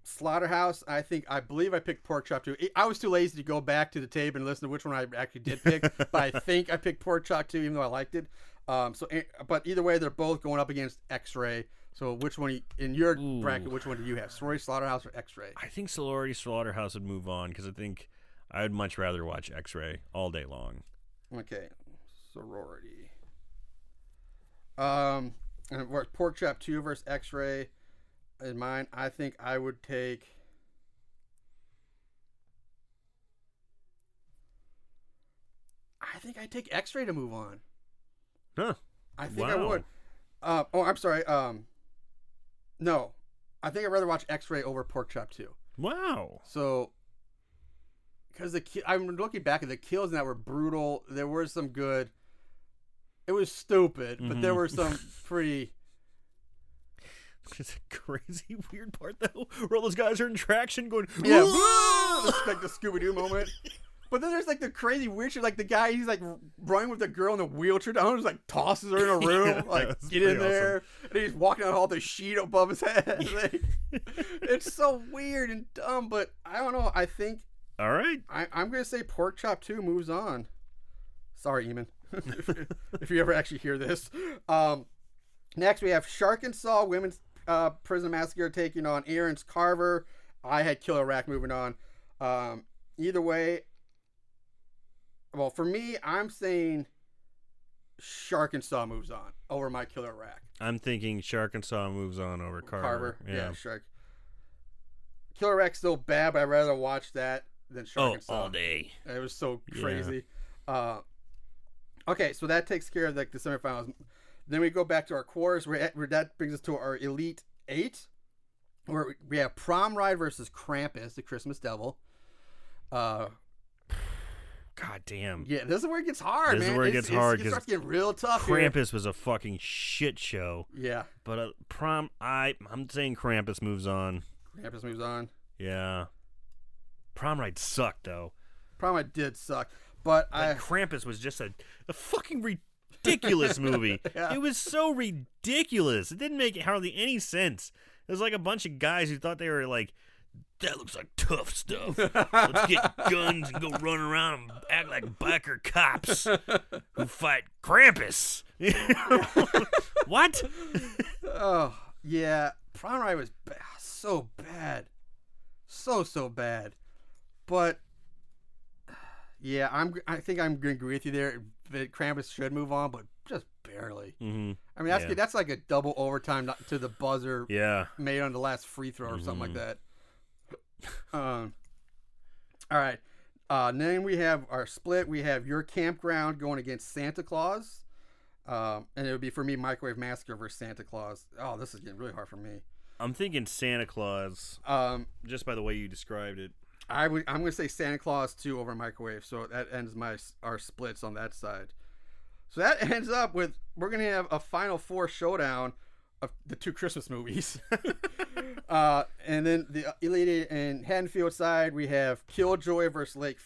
Slaughterhouse. I believe I picked Pork Chop 2. I was too lazy to go back to the tape and listen to which one I actually did pick, but I think I picked Pork Chop 2 even though I liked it. But either way, they're both going up against X-Ray. So which one, in your bracket, which one do you have? Sorority Slaughterhouse or X-Ray? I think Sorority Slaughterhouse would move on because I think I would much rather watch X-Ray all day long. Okay, Sorority. And Pork Chop 2 versus X-Ray. In mine, I think I would take. I think I'd take X-Ray to move on. Huh. I think I would. I'm sorry. No. I think I'd rather watch X-Ray over Pork Chop 2. Wow. So, because I'm looking back at the kills and that were brutal. There were some good. It was stupid, but there were some pretty. It's a crazy weird part though, where all those guys are in traction going, Yeah, it's like the Scooby-Doo moment. But then there's like the crazy weird shit, like the guy, he's like running with the girl in the wheelchair down, just like tosses her in a room, Yeah, like that's get in pretty there, and he's walking out all the sheet above his head. Like, it's so weird and dumb, but I don't know. I think all right. I'm gonna say Pork Chop 2 moves on. Sorry, Eamon, if you ever actually hear this. Next we have Shark and Saw Women's Prison Massacre taking on Aaron's Carver. I had Killer Rack moving on. Either way, well, for me, I'm saying Shark and Saw moves on over my Killer Rack. I'm thinking Shark and Saw moves on over Carver. Yeah, Shark. Killer Rack's still bad, but I'd rather watch that than Shark and Saw. All day. It was so crazy. Okay, so that takes care of like the semifinals. Then we go back to our quarters, where that brings us to our Elite 8, where we have Prom Ride versus Krampus, the Christmas Devil. God damn. Yeah, this is where it gets hard, man. This is where it gets hard, It 'cause starts getting real tough here. Krampus was a fucking shit show. Yeah. But I'm saying Krampus moves on. Krampus moves on. Yeah. Prom Ride sucked, though. Prom Ride did suck. But Krampus was just a fucking ridiculous movie. Yeah. It was so ridiculous. It didn't make hardly any sense. It was like a bunch of guys who thought they were like, that looks like tough stuff. Let's get guns and go run around and act like biker cops who fight Krampus. What? Oh, yeah. Prom Ride was so bad. So bad. But, yeah, I think I'm going to agree with you there. That Krampus should move on, but just barely. Mm-hmm. I mean, that's like a double overtime to the buzzer made on the last free throw or something like that. All right. Then we have our split. We have Your Campground going against Santa Claus. And it would be for me Microwave Massacre versus Santa Claus. Oh, this is getting really hard for me. I'm thinking Santa Claus. Just by the way you described it. I'm going to say Santa Claus 2 over Microwave. So that ends our splits on that side. So that ends up with we're going to have a Final Four showdown of the 2 Christmas movies. And then the Elite and Haddonfield side, we have Killjoy versus Lake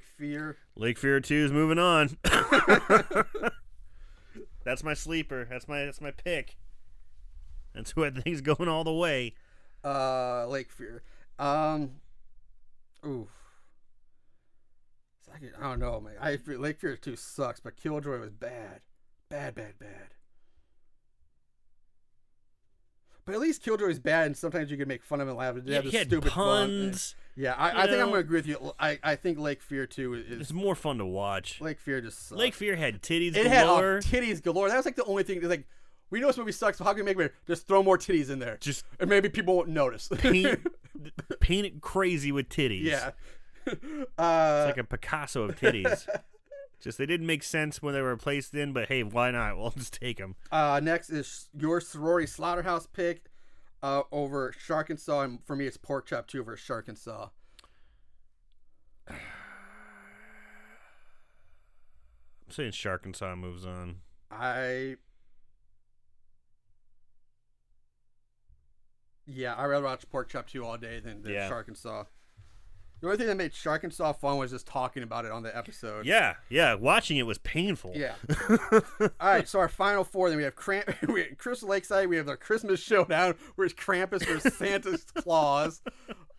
Fear. Lake Fear 2 is moving on. That's my sleeper. That's my pick. That's who I think is going all the way. Lake Fear. Oof. I don't know, man. Lake Fear 2 sucks, but Killjoy was bad. Bad. But at least Killjoy's bad, and sometimes you can make fun of it and laugh. Yeah, he had stupid puns. Yeah, I think I'm going to agree with you. I think Lake Fear 2 is... It's more fun to watch. Lake Fear just sucks. Lake Fear had titties galore. It had titties galore. That was like the only thing. Like, we know this movie sucks, so how can we make it better? Just throw more titties in there. And maybe people won't notice. Paint it crazy with titties. Yeah. It's like a Picasso of titties. Just they didn't make sense when they were placed in, but hey, why not? We'll just take them. Next is your Sorority Slaughterhouse pick over Shark and Saw, and for me it's Pork Chop 2 versus Shark and Saw. I'm saying Shark and Saw moves on. I'd rather watch Pork Chop 2 all day than Shark and Saw. The only thing that made Shark and Saw fun was just talking about it on the episode. Yeah. Watching it was painful. Yeah. All right, so our final four, then we have Crystal Lakeside. We have the Christmas Showdown, where it's Krampus versus Santa Claus.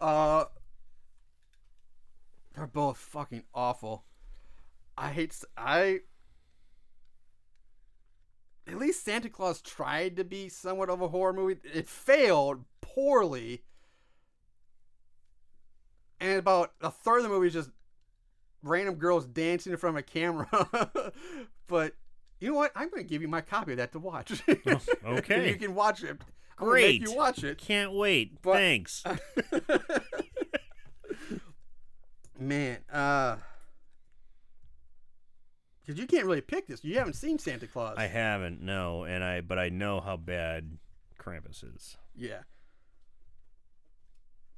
They're both fucking awful. At least Santa Claus tried to be somewhat of a horror movie. It failed poorly. And about a third of the movie is just random girls dancing in front of a camera. But you know what? I'm going to give you my copy of that to watch. Okay. You can watch it. I'm Great. gonna make you watch it. Can't wait. Thanks. Man, because you can't really pick this. You haven't seen Santa Claus. I haven't, no, but I know how bad Krampus is. Yeah.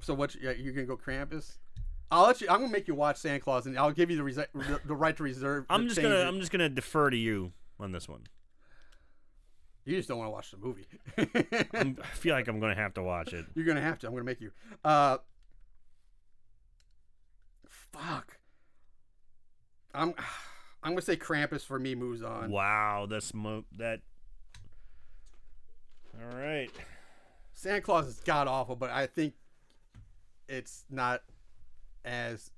So you're gonna go Krampus? I'm gonna make you watch Santa Claus, and I'll give you the right to reserve. I'm just gonna defer to you on this one. You just don't want to watch the movie. I feel like I'm gonna have to watch it. You're gonna have to. I'm gonna make you. Fuck. I'm gonna say Krampus for me moves on. Wow, that. All right. Santa Claus is god awful, but I think it's not as.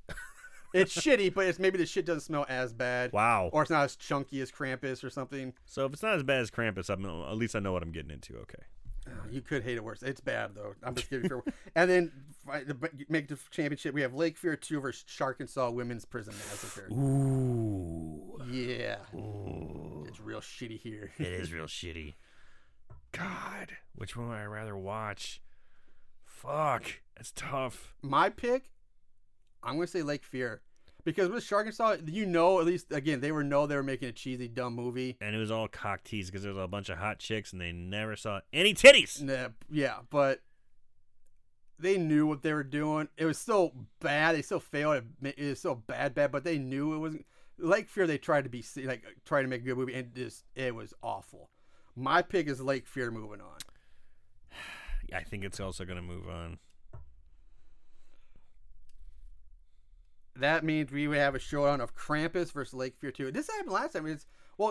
It's shitty, but it's maybe the shit doesn't smell as bad. Wow. Or it's not as chunky as Krampus or something. So if it's not as bad as Krampus, at least I know what I'm getting into. Okay. You could hate it worse. It's bad though. I'm just giving you. And then make the championship. We have Lake Fear 2 versus Shark and Saw Women's Prison Massacre. Ooh. Yeah. Ooh. It's real shitty here. It is real shitty. God, which one would I rather watch? Fuck, it's tough. My pick, I'm gonna say Lake Fear, because with Shark and Saw, at least again they were making a cheesy, dumb movie, and it was all cock teased because there was a bunch of hot chicks and they never saw any titties. Yeah, but they knew what they were doing. It was so bad. They still failed. It was so bad, but they knew it was Lake Fear. They tried to try to make a good movie, and it was awful. My pick is Lake Fear moving on. I think it's also going to move on. That means we would have a showdown of Krampus versus Lake Fear 2. This happened last time.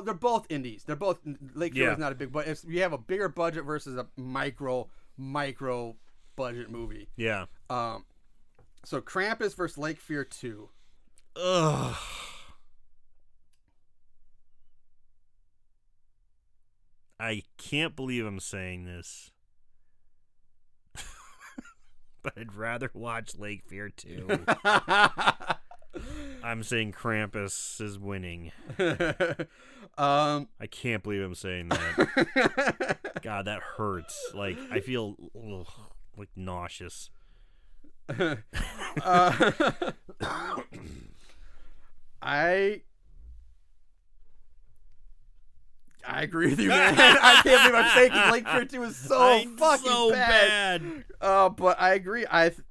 They're both indies. They're both Lake Fear is not a big, but we have a bigger budget versus a micro budget movie. Yeah. So Krampus versus Lake Fear 2. Ugh. I can't believe I'm saying this. But I'd rather watch Lake Fear 2. I'm saying Krampus is winning. I can't believe I'm saying that. God, that hurts. Like, I feel like nauseous. I agree with you, man. I can't believe I'm saying Lake Fear 2 is so fucking bad. But I agree.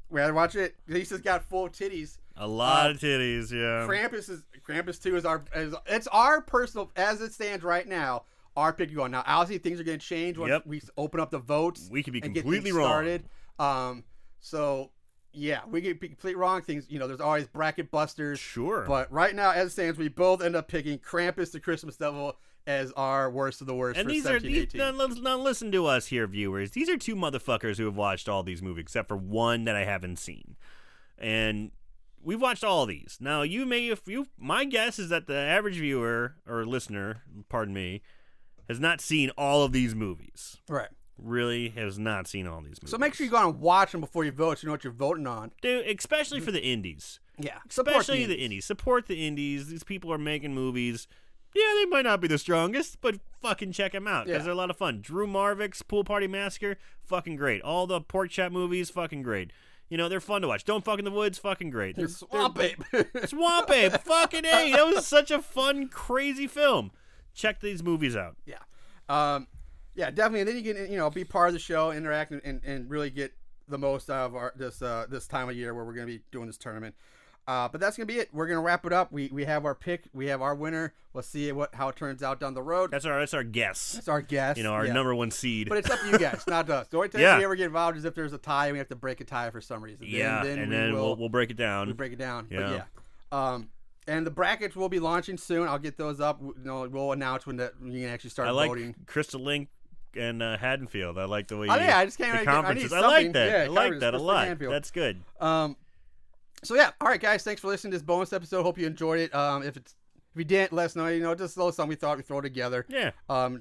We had to watch it. Lisa's got full titties. A lot of titties, yeah. Krampus 2 is our personal, as it stands right now, our pick to go on. Now, obviously, things are going to change once we open up the votes. We could be and completely get wrong. Started. So, yeah, we could be completely wrong. Things, there's always bracket busters. Sure. But right now, as it stands, we both end up picking Krampus the Christmas Devil as our worst of the worst and for 17-18. Now listen to us here, viewers. These are two motherfuckers who have watched all these movies, except for one that I haven't seen. And we've watched all these. Now, my guess is that the average viewer or listener, pardon me, has not seen all of these movies. Right. Really has not seen all these movies. So make sure you go and watch them before you vote so you know what you're voting on. Dude, especially for the indies. Yeah. Especially the indies. Support the indies. These people are making movies. Yeah, they might not be the strongest, but fucking check them out because they're a lot of fun. Drew Marvick's Pool Party Massacre, fucking great. All the Pork Chop movies, fucking great. They're fun to watch. Don't Fuck in the Woods, fucking great. Swamp Ape. Swamp Ape, fucking A. That was such a fun, crazy film. Check these movies out. Yeah. Yeah, definitely. And then you can, be part of the show, interact, and really get the most out of this time of year where we're going to be doing this tournament. But that's going to be it. We're going to wrap it up. We have our pick. We have our winner. We'll see how it turns out down the road. That's our guess. That's our guess. Our number one seed. But it's up to you guys, not us. The only time we ever get involved is if there's a tie and we have to break a tie for some reason. Then we'll break it down. We'll break it down. Yeah. But and the brackets will be launching soon. I'll get those up. We'll announce when you can actually start voting. Crystal Link and Haddonfield. I like the way I just can't. the conferences. I like that. I like that a lot. That's good. So yeah, all right, guys. Thanks for listening to this bonus episode. Hope you enjoyed it. If you didn't, let us know. Just a little something we thought we'd throw together. Yeah.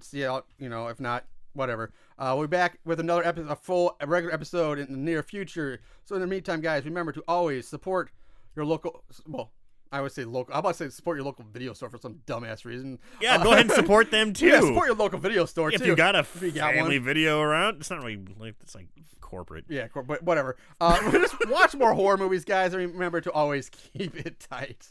See how if not, whatever. We'll be back with another episode, a regular episode in the near future. So in the meantime, guys, remember to always support your local. Well, I would say local. I'm about to say support your local video store for some dumbass reason. Yeah, go ahead and support them too. Yeah, support your local video store too. If you got a family video around, it's not really it's like corporate. Yeah, but whatever. Just watch more horror movies, guys, and remember to always keep it tight.